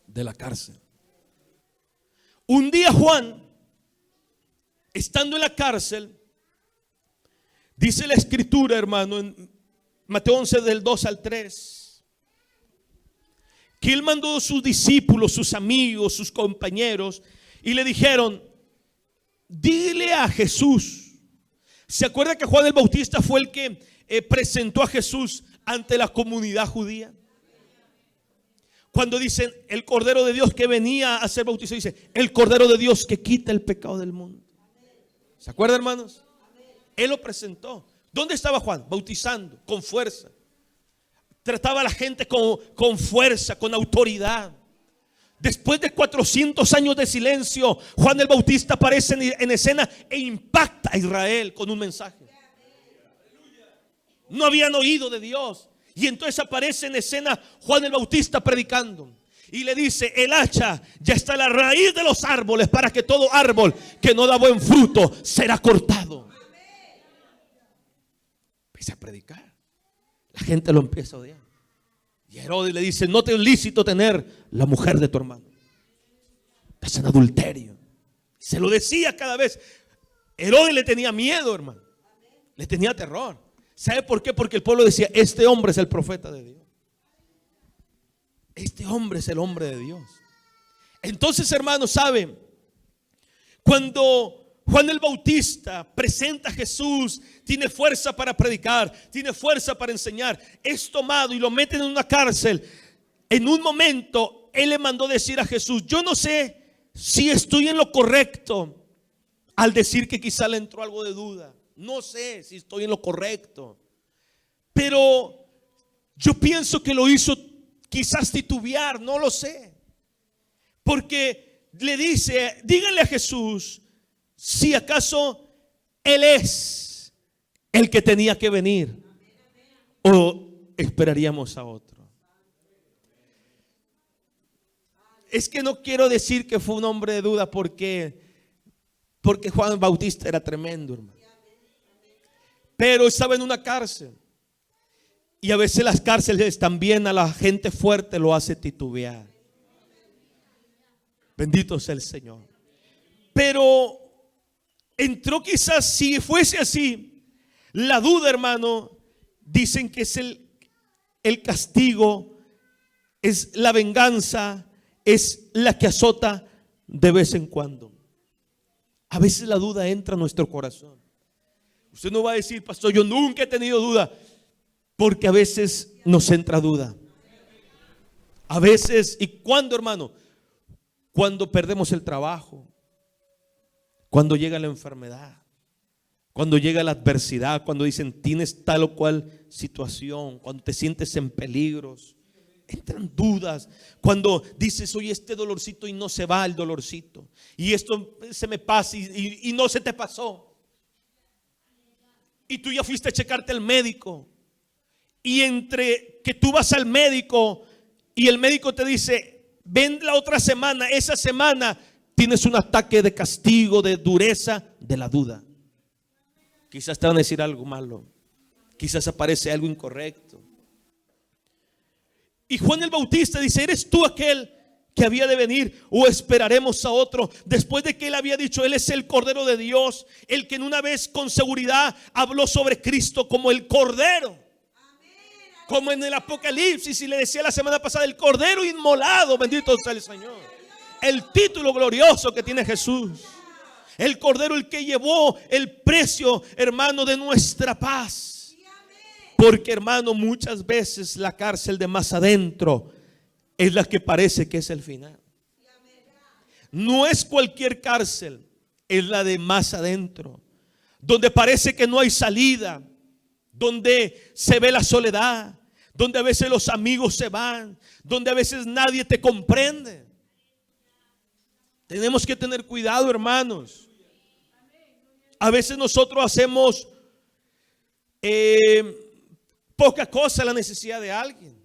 Speaker 1: de la cárcel. Un día Juan, estando en la cárcel, dice la escritura, hermano, en Mateo 11 del 2 al 3, que él mandó a sus discípulos, sus amigos, sus compañeros, y le dijeron: dile a Jesús. ¿Se acuerda que Juan el Bautista fue el que presentó a Jesús ante la comunidad judía? Cuando dicen el Cordero de Dios que venía a ser bautizado, dice: el Cordero de Dios que quita el pecado del mundo. ¿Se acuerdan, hermanos? Él lo presentó. ¿Dónde estaba Juan? Bautizando, con fuerza. Trataba a la gente con fuerza, con autoridad. Después de 400 años de silencio, Juan el Bautista aparece en escena e impacta a Israel con un mensaje. No habían oído de Dios. Y entonces aparece en escena Juan el Bautista predicando. Y le dice: el hacha ya está a la raíz de los árboles, para que todo árbol que no da buen fruto será cortado. Empieza a predicar. La gente lo empieza a odiar. Y Herodes le dice: no te es lícito tener la mujer de tu hermano. Es en adulterio. Se lo decía cada vez. Herodes le tenía miedo, hermano. Le tenía terror. ¿Sabe por qué? Porque el pueblo decía: este hombre es el profeta de Dios. Este hombre es el hombre de Dios. Entonces, hermanos, ¿saben? Cuando Juan el Bautista presenta a Jesús, tiene fuerza para predicar, tiene fuerza para enseñar, es tomado y lo meten en una cárcel. En un momento, él le mandó decir a Jesús: yo no sé si estoy en lo correcto al decir que quizá le entró algo de duda. No sé si estoy en lo correcto, pero yo pienso que lo hizo quizás titubear, no lo sé. Porque le dice: díganle a Jesús si acaso Él es el que tenía que venir o esperaríamos a otro. Es que no quiero decir que fue un hombre de duda porque Juan Bautista era tremendo, hermano. Pero estaba en una cárcel. Y a veces las cárceles también a la gente fuerte lo hace titubear. Bendito sea el Señor. Pero entró, quizás si fuese así, la duda, hermano, dicen que es el castigo, es la venganza, es la que azota de vez en cuando. A veces la duda entra a nuestro corazón. Usted no va a decir: pastor, yo nunca he tenido duda. Porque a veces nos entra duda. A veces, ¿y cuándo, hermano? Cuando perdemos el trabajo, cuando llega la enfermedad, cuando llega la adversidad, cuando dicen tienes tal o cual situación, cuando te sientes en peligros, entran dudas. Cuando dices: oye, este dolorcito, y no se va el dolorcito, y esto se me pasa y no se te pasó, y tú ya fuiste a checarte al médico. Y entre que tú vas al médico y el médico te dice: ven la otra semana, esa semana tienes un ataque de castigo, de dureza, de la duda. Quizás te van a decir algo malo, quizás aparece algo incorrecto. Y Juan el Bautista dice: ¿eres tú aquel que había de venir o esperaremos a otro? Después de que él había dicho: él es el Cordero de Dios, el que en una vez con seguridad habló sobre Cristo como el Cordero. Como en el Apocalipsis, y le decía la semana pasada: el Cordero inmolado, bendito sea el Señor. El título glorioso que tiene Jesús. El Cordero, el que llevó el precio, hermano, de nuestra paz. Porque, hermano, muchas veces la cárcel de más adentro es la que parece que es el final. No es cualquier cárcel, es la de más adentro, donde parece que no hay salida, donde se ve la soledad, donde a veces los amigos se van, donde a veces nadie te comprende. Tenemos que tener cuidado, hermanos. A veces nosotros hacemos poca cosa la necesidad de alguien,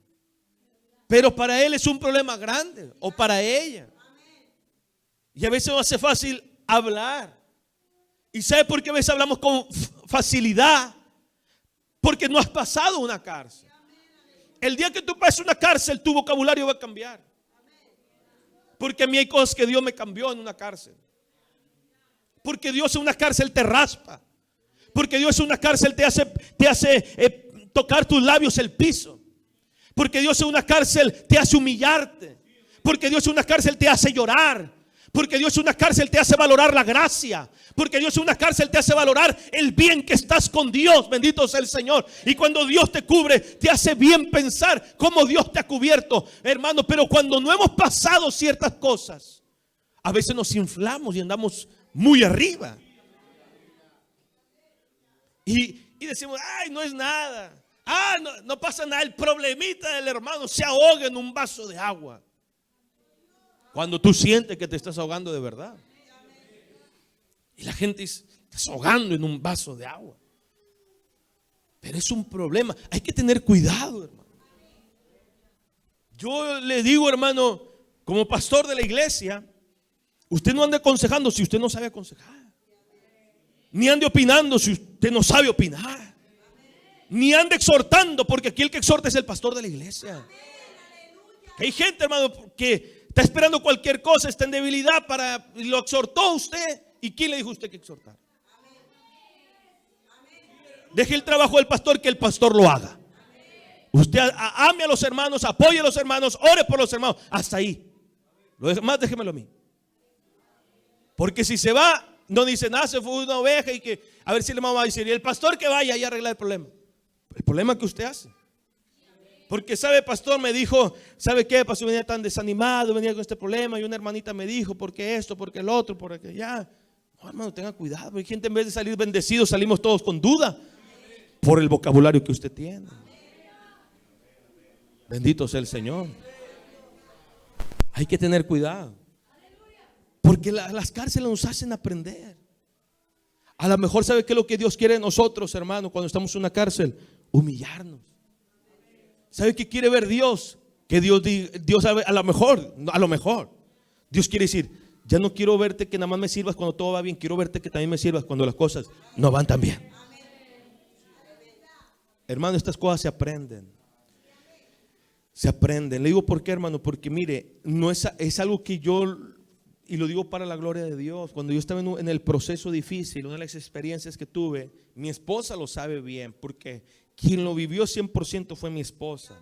Speaker 1: pero para él es un problema grande, o para ella. Y a veces nos hace fácil hablar. ¿Y sabe por qué a veces hablamos con facilidad? Porque no has pasado una cárcel. El día que tú pases una cárcel, tu vocabulario va a cambiar. Porque a mí hay cosas que Dios me cambió en una cárcel. Porque Dios en una cárcel te raspa. Porque Dios en una cárcel te hace tocar tus labios el piso. Porque Dios en una cárcel te hace humillarte. Porque Dios en una cárcel te hace llorar. Porque Dios en una cárcel te hace valorar la gracia. Porque Dios en una cárcel te hace valorar el bien que estás con Dios. Bendito sea el Señor. Y cuando Dios te cubre, te hace bien pensar cómo Dios te ha cubierto, hermano. Pero cuando no hemos pasado ciertas cosas, a veces nos inflamos y andamos muy arriba. Y decimos: ay, no es nada. No pasa nada. El problemita del hermano se ahoga en un vaso de agua. Cuando tú sientes que te estás ahogando de verdad. Y la gente dice: estás ahogando en un vaso de agua. Pero es un problema. Hay que tener cuidado, hermano. Yo le digo, hermano, como pastor de la iglesia, usted no ande aconsejando si usted no sabe aconsejar. Ni ande opinando si usted no sabe opinar. Ni ande exhortando, porque aquí el que exhorta es el pastor de la iglesia. Hay gente, hermano, que está esperando cualquier cosa, está en debilidad y lo exhortó usted. ¿Y quién le dijo a usted que exhortar? Deje el trabajo del pastor, que el pastor lo haga. Usted ame a los hermanos, apoye a los hermanos, ore por los hermanos. Hasta ahí. Lo demás déjemelo a mí. Porque si se va, no dice nada, se fue una oveja y que a ver si le vamos a decir, y el pastor que vaya y arreglar el problema. El problema que usted hace. Porque sabe, pastor, me dijo, ¿sabe qué? Pastor, venía tan desanimado, venía con este problema y una hermanita me dijo, ¿por qué esto? ¿Por qué el otro? ¿Por qué ya? No, hermano, tenga cuidado. Hay gente, en vez de salir bendecidos, salimos todos con duda por el vocabulario que usted tiene. Bendito sea el Señor. Hay que tener cuidado. Porque las cárceles nos hacen aprender. A lo mejor, ¿sabe qué es lo que Dios quiere de nosotros, hermano, cuando estamos en una cárcel? Humillarnos. ¿Sabe qué quiere ver Dios? Que Dios sabe, a lo mejor, Dios quiere decir, ya no quiero verte que nada más me sirvas cuando todo va bien, quiero verte que también me sirvas cuando las cosas no van tan bien. Hermano, estas cosas se aprenden. Se aprenden. Le digo por qué, hermano, porque mire, no es algo que yo, y lo digo para la gloria de Dios. Cuando yo estaba en el proceso difícil, una de las experiencias que tuve, mi esposa lo sabe bien, porque quien lo vivió 100% fue mi esposa.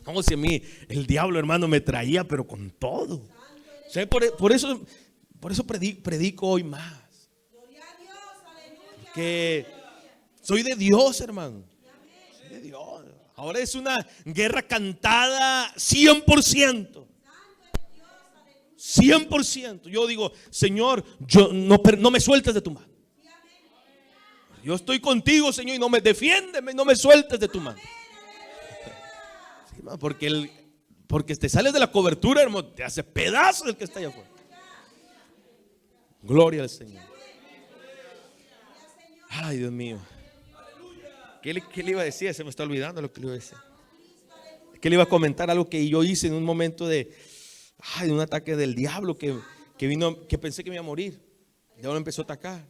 Speaker 1: Como si a mí el diablo, hermano, me traía, pero con todo. O sea, por eso predico hoy más. Que soy de Dios, hermano. Soy de Dios. Ahora es una guerra cantada 100%. 100%. Yo digo, Señor, yo no me sueltes de tu mano. Yo estoy contigo, Señor, y no me defiéndeme, no me sueltes de tu mano. Sí, porque te sales de la cobertura, hermano, te hace pedazos el que está allá afuera. Gloria al Señor. Ay, Dios mío. ¿Qué le iba a decir? Se me está olvidando lo que le iba a decir. Que le iba a comentar algo que yo hice en un momento de un ataque del diablo que vino, que pensé que me iba a morir. El diablo empezó a atacar.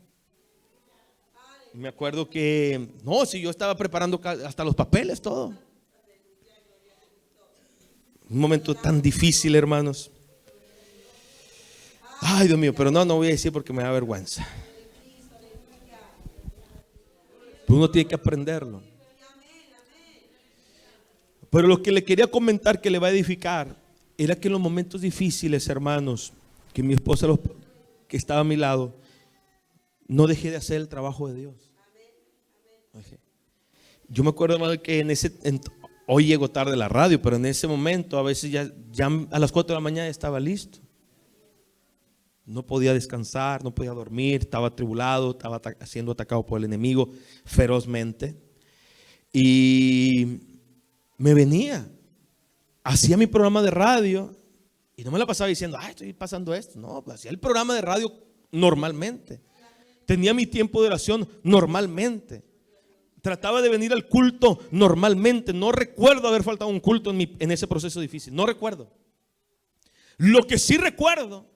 Speaker 1: Me acuerdo que, si yo estaba preparando hasta los papeles, todo. Un momento tan difícil, hermanos. Ay, Dios mío, pero no voy a decir porque me da vergüenza. Uno tiene que aprenderlo. Pero lo que le quería comentar que le va a edificar era que en los momentos difíciles, hermanos, que mi esposa que estaba a mi lado, no dejé de hacer el trabajo de Dios. Yo me acuerdo, hermano, que hoy llego tarde a la radio, pero en ese momento a veces ya a las 4 de la mañana estaba listo. No podía descansar, no podía dormir, estaba atribulado, estaba siendo atacado por el enemigo ferozmente. Y me venía, hacía mi programa de radio y no me la pasaba diciendo, estoy pasando esto. No, hacía el programa de radio normalmente. Tenía mi tiempo de oración normalmente. Trataba de venir al culto normalmente. No recuerdo haber faltado un culto en ese proceso difícil. No recuerdo. Lo que sí recuerdo,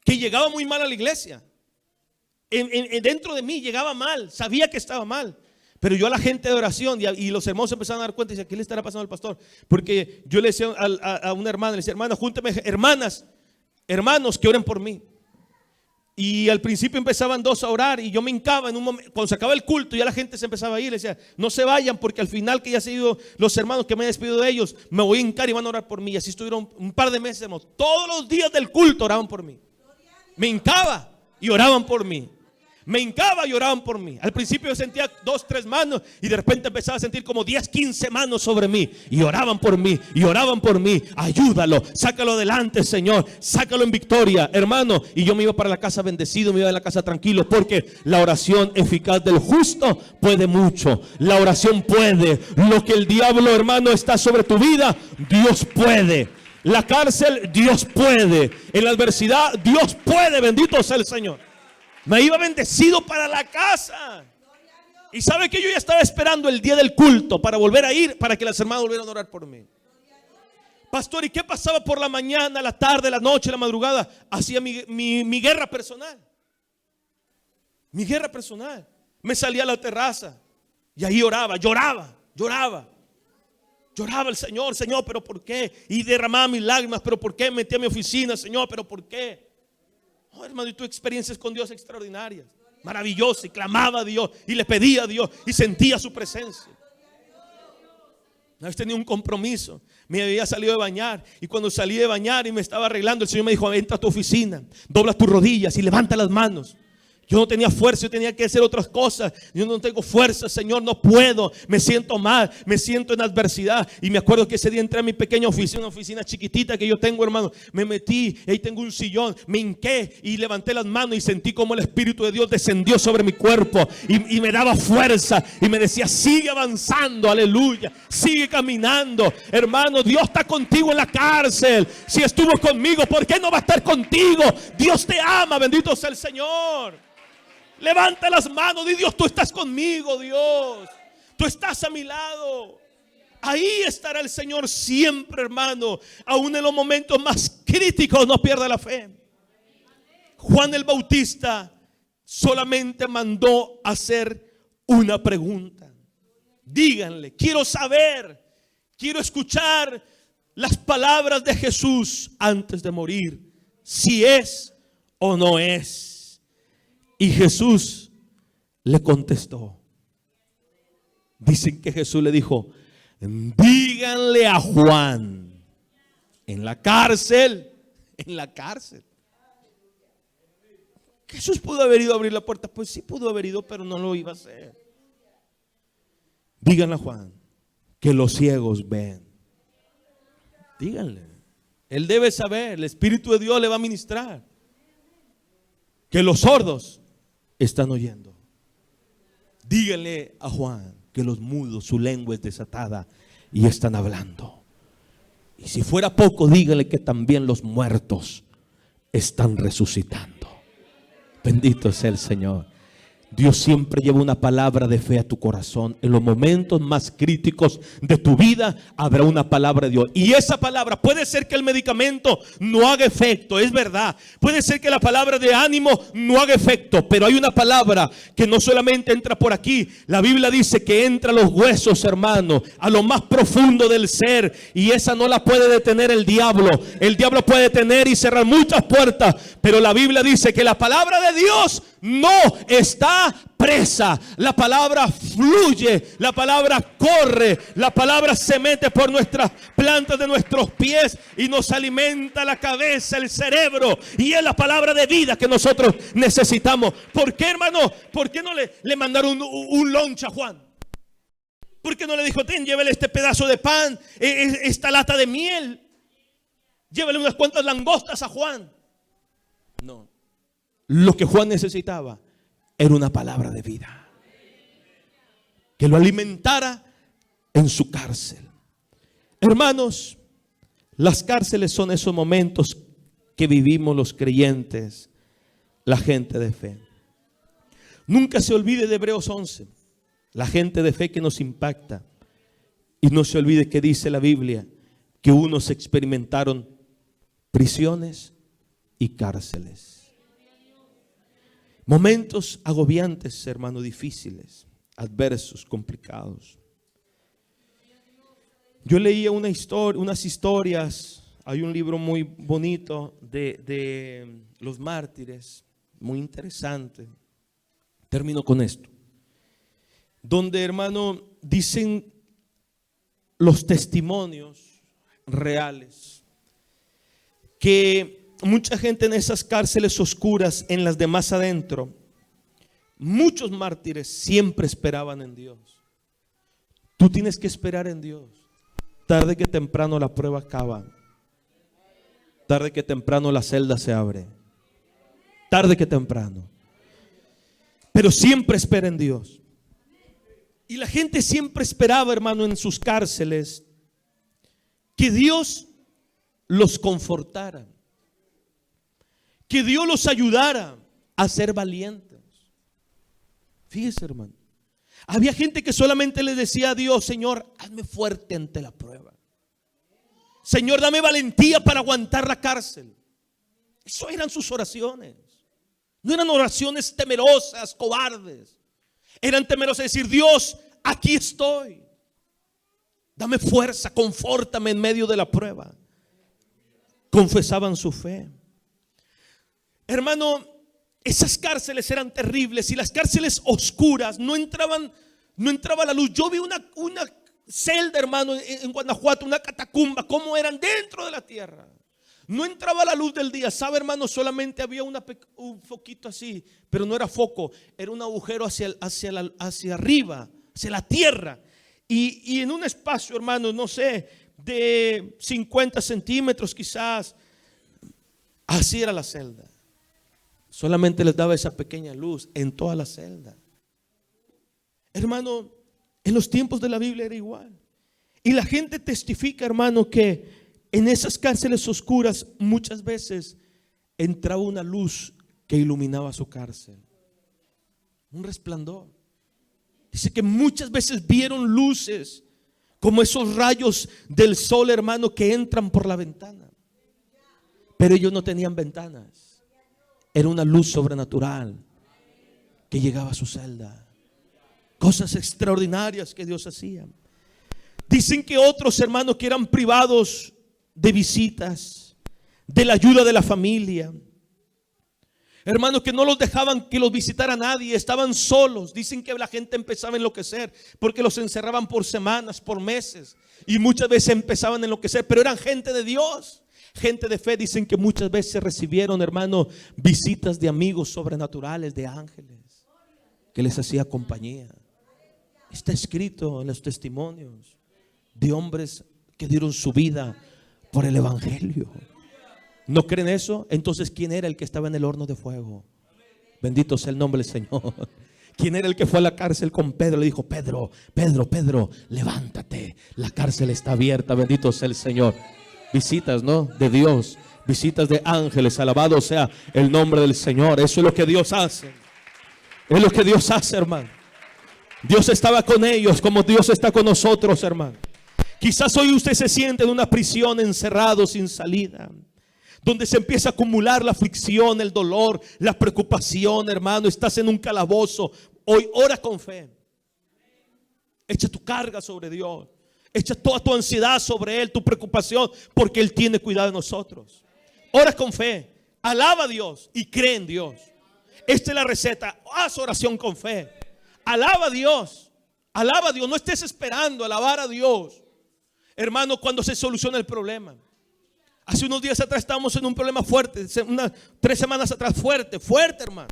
Speaker 1: que llegaba muy mal a la iglesia. Dentro de mí llegaba mal. Sabía que estaba mal. Pero yo a la gente de oración y los hermanos empezaron a dar cuenta y decían, ¿qué le estará pasando al pastor? Porque yo le decía a una hermana, le decía, hermana, júnteme hermanos que oren por mí. Y al principio empezaban 2 a orar y yo me hincaba en un momento, cuando se acaba el culto ya la gente se empezaba a ir, le decía, no se vayan porque al final que ya se han ido los hermanos que me he despedido de ellos, me voy a hincar y van a orar por mí. Y así estuvieron un par de meses, hermanos. Todos los días del culto oraban por mí. Me hincaba y oraban por mí. Me hincaba y oraban por mí. Al principio yo sentía 2, 3 manos y de repente empezaba a sentir como 10, 15 manos sobre mí. Y oraban por mí, y oraban por mí. Ayúdalo, sácalo adelante, Señor. Sácalo en victoria, hermano. Y yo me iba para la casa bendecido, me iba de la casa tranquilo. Porque la oración eficaz del justo puede mucho. La oración puede. Lo que el diablo, hermano, está sobre tu vida, Dios puede. La cárcel, Dios puede. En la adversidad, Dios puede. Bendito sea el Señor. Me iba bendecido para la casa. Y sabe que yo ya estaba esperando el día del culto para volver a ir, para que las hermanas volvieran a orar por mí. Pastor, ¿y qué pasaba por la mañana, la tarde, la noche, la madrugada? Hacía mi guerra personal. Mi guerra personal. Me salía a la terraza y ahí oraba, lloraba. Lloraba al Señor, Señor, ¿pero por qué? Y derramaba mis lágrimas, ¿pero por qué? Metí a mi oficina, Señor, ¿pero por qué? Oh, hermano, y tu experiencias con Dios extraordinarias, maravillosas, y clamaba a Dios y le pedía a Dios y sentía su presencia. Una vez tenía un compromiso, me había salido de bañar, y cuando salí de bañar y me estaba arreglando, el Señor me dijo: entra a tu oficina, dobla tus rodillas y levanta las manos. Yo no tenía fuerza, yo tenía que hacer otras cosas. Yo no tengo fuerza, Señor, no puedo. Me siento mal, me siento en adversidad. Y me acuerdo que ese día entré a mi pequeña oficina, una oficina chiquitita que yo tengo, hermano. Me metí, ahí tengo un sillón, me hinqué y levanté las manos y sentí como el Espíritu de Dios descendió sobre mi cuerpo y me daba fuerza y me decía: sigue avanzando, aleluya, sigue caminando. Hermano, Dios está contigo en la cárcel. Si estuvo conmigo, ¿por qué no va a estar contigo? Dios te ama, bendito sea el Señor. Levanta las manos y Dios, tú estás conmigo, Dios. Tú estás a mi lado. Ahí estará el Señor siempre, hermano. Aún en los momentos más críticos, no pierda la fe. Juan el Bautista solamente mandó hacer una pregunta. Díganle: quiero saber, quiero escuchar las palabras de Jesús antes de morir, si es o no es. Y Jesús le contestó. Dicen que Jesús le dijo: díganle a Juan en la cárcel. En la cárcel. Jesús pudo haber ido a abrir la puerta. Pues sí pudo haber ido, pero no lo iba a hacer. Díganle a Juan que los ciegos ven. Díganle. Él debe saber. El Espíritu de Dios le va a ministrar. Que los sordos están oyendo. Díganle a Juan que los mudos, su lengua es desatada y están hablando. Y si fuera poco, díganle que también los muertos están resucitando. Bendito sea el Señor. Dios siempre lleva una palabra de fe a tu corazón. En los momentos más críticos de tu vida habrá una palabra de Dios. Y esa palabra, puede ser que el medicamento no haga efecto, es verdad. Puede ser que la palabra de ánimo no haga efecto, pero hay una palabra que no solamente entra por aquí. La Biblia dice que entra a los huesos, hermano, a lo más profundo del ser. Y esa no la puede detener el diablo. El diablo puede detener y cerrar muchas puertas, pero la Biblia dice que la palabra de Dios no está presa. La palabra fluye, la palabra corre, la palabra se mete por nuestras plantas de nuestros pies y nos alimenta la cabeza, el cerebro, y es la palabra de vida que nosotros necesitamos. ¿Por qué, hermano? ¿Por qué no le mandaron un lunch a Juan? ¿Por qué no le dijo: ten, llévele este pedazo de pan, esta lata de miel, llévele unas cuantas langostas a Juan? No. Lo que Juan necesitaba era una palabra de vida que lo alimentara en su cárcel. Hermanos, las cárceles son esos momentos que vivimos los creyentes, la gente de fe. Nunca se olvide de Hebreos 11, la gente de fe que nos impacta. Y no se olvide que dice la Biblia que unos experimentaron prisiones y cárceles. Momentos agobiantes, hermano, difíciles, adversos, complicados. Yo leía unas historias. Hay un libro muy bonito de los mártires, muy interesante. Termino con esto. Donde, hermano, dicen los testimonios reales que mucha gente en esas cárceles oscuras, en las de más adentro, muchos mártires siempre esperaban en Dios. Tú tienes que esperar en Dios. Tarde que temprano la prueba acaba. Tarde que temprano la celda se abre. Tarde que temprano. Pero siempre espera en Dios. Y la gente siempre esperaba, hermano, en sus cárceles, que Dios los confortara, que Dios los ayudara a ser valientes. Fíjese, hermano, había gente que solamente le decía a Dios: Señor, hazme fuerte ante la prueba. Señor, dame valentía para aguantar la cárcel. Eso eran sus oraciones. No eran oraciones temerosas, cobardes. Eran temerosas de decir: Dios, aquí estoy. Dame fuerza, confórtame en medio de la prueba. Confesaban su fe. Hermano, esas cárceles eran terribles y las cárceles oscuras no entraba la luz. Yo vi una celda, hermano, en Guanajuato, una catacumba, cómo eran dentro de la tierra. No entraba la luz del día, ¿sabe, hermano? Solamente había un foquito así, pero no era foco, era un agujero hacia arriba, hacia la tierra. Y en un espacio, hermano, no sé, de 50 centímetros quizás, así era la celda. Solamente les daba esa pequeña luz en toda la celda. Hermano, en los tiempos de la Biblia era igual. Y la gente testifica, hermano, que en esas cárceles oscuras muchas veces entraba una luz que iluminaba su cárcel. Un resplandor. Dice que muchas veces vieron luces como esos rayos del sol, hermano, que entran por la ventana. Pero ellos no tenían ventanas. Era una luz sobrenatural que llegaba a su celda. Cosas extraordinarias que Dios hacía. Dicen que otros, hermanos, que eran privados de visitas, de la ayuda de la familia, hermanos, que no los dejaban que los visitara nadie, estaban solos. Dicen que la gente empezaba a enloquecer porque los encerraban por semanas, por meses, y muchas veces empezaban a enloquecer, pero eran gente de Dios, gente de fe. Dicen que muchas veces recibieron, hermano, visitas de amigos sobrenaturales, de ángeles que les hacía compañía. Está escrito en los testimonios de hombres que dieron su vida por el evangelio. ¿No creen eso? Entonces, ¿quién era el que estaba en el horno de fuego? Bendito sea el nombre del Señor. ¿Quién era el que fue a la cárcel con Pedro? Le dijo: Pedro, levántate, la cárcel está abierta. Bendito sea el Señor. Visitas, ¿no? De Dios, visitas de ángeles. Alabado sea el nombre del Señor. Eso es lo que Dios hace. Es lo que Dios hace, hermano. Dios estaba con ellos como Dios está con nosotros, hermano. Quizás hoy usted se siente en una prisión, encerrado sin salida, donde se empieza a acumular la aflicción, el dolor, la preocupación, hermano. Estás en un calabozo. Hoy ora con fe. Echa tu carga sobre Dios. Echa toda tu ansiedad sobre Él, tu preocupación, porque Él tiene cuidado de nosotros. Ora con fe. Alaba a Dios y cree en Dios. Esta es la receta. Haz oración con fe. Alaba a Dios. Alaba a Dios. No estés esperando alabar a Dios, hermano, cuando se soluciona el problema. Hace unos días atrás estábamos en un problema fuerte, 3 semanas atrás, fuerte, hermano.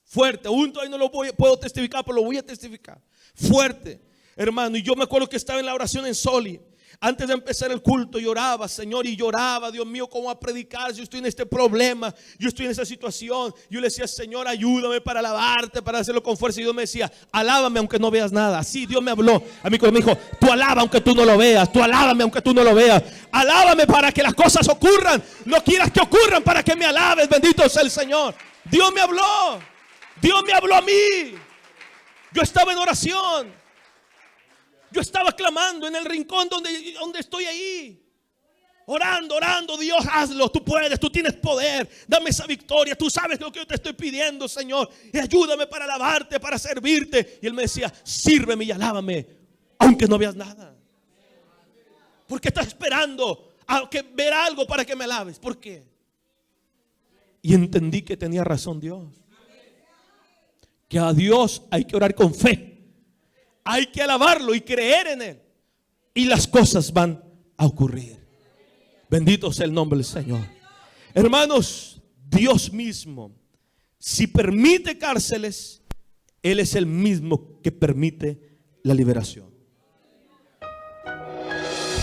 Speaker 1: Fuerte, aún todavía no lo puedo testificar, pero lo voy a testificar. Fuerte, hermano. Y yo me acuerdo que estaba en la oración en Soli. Antes de empezar el culto lloraba, Señor, y lloraba: Dios mío, ¿cómo va a predicar? Yo estoy en este problema, yo estoy en esa situación. Yo le decía: Señor, ayúdame para alabarte, para hacerlo con fuerza. Y Dios me decía: alábame aunque no veas nada. Así Dios me habló a mí, me dijo: tú alaba aunque tú no lo veas, tú alábame aunque tú no lo veas. Alábame para que las cosas ocurran. No quieras que ocurran para que me alabes. Bendito sea el Señor. Dios me habló a mí. Yo estaba en oración. Yo estaba clamando en el rincón donde estoy ahí. Orando, Dios, hazlo, tú puedes, tú tienes poder, dame esa victoria, tú sabes lo que yo te estoy pidiendo, Señor, y ayúdame para alabarte, para servirte. Y Él me decía: sírveme y alábame, aunque no veas nada. ¿Por qué estás esperando a que ver algo para que me alabes? ¿Por qué? Y entendí que tenía razón Dios. Que a Dios hay que orar con fe. Hay que alabarlo y creer en Él, y las cosas van a ocurrir. Bendito sea el nombre del Señor. Hermanos, Dios mismo, si permite cárceles, Él es el mismo que permite la liberación.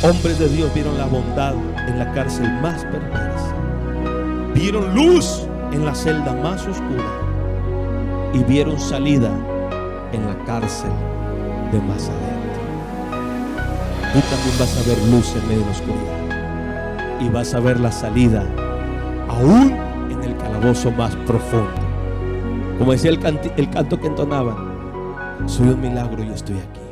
Speaker 1: Hombres de Dios vieron la bondad en la cárcel más perversa, vieron luz en la celda más oscura, y vieron salida en la cárcel de más adentro. Tú también vas a ver luz en medio de la oscuridad, y vas a ver la salida aún en el calabozo más profundo. Como decía el canto que entonaban: soy un milagro y estoy aquí.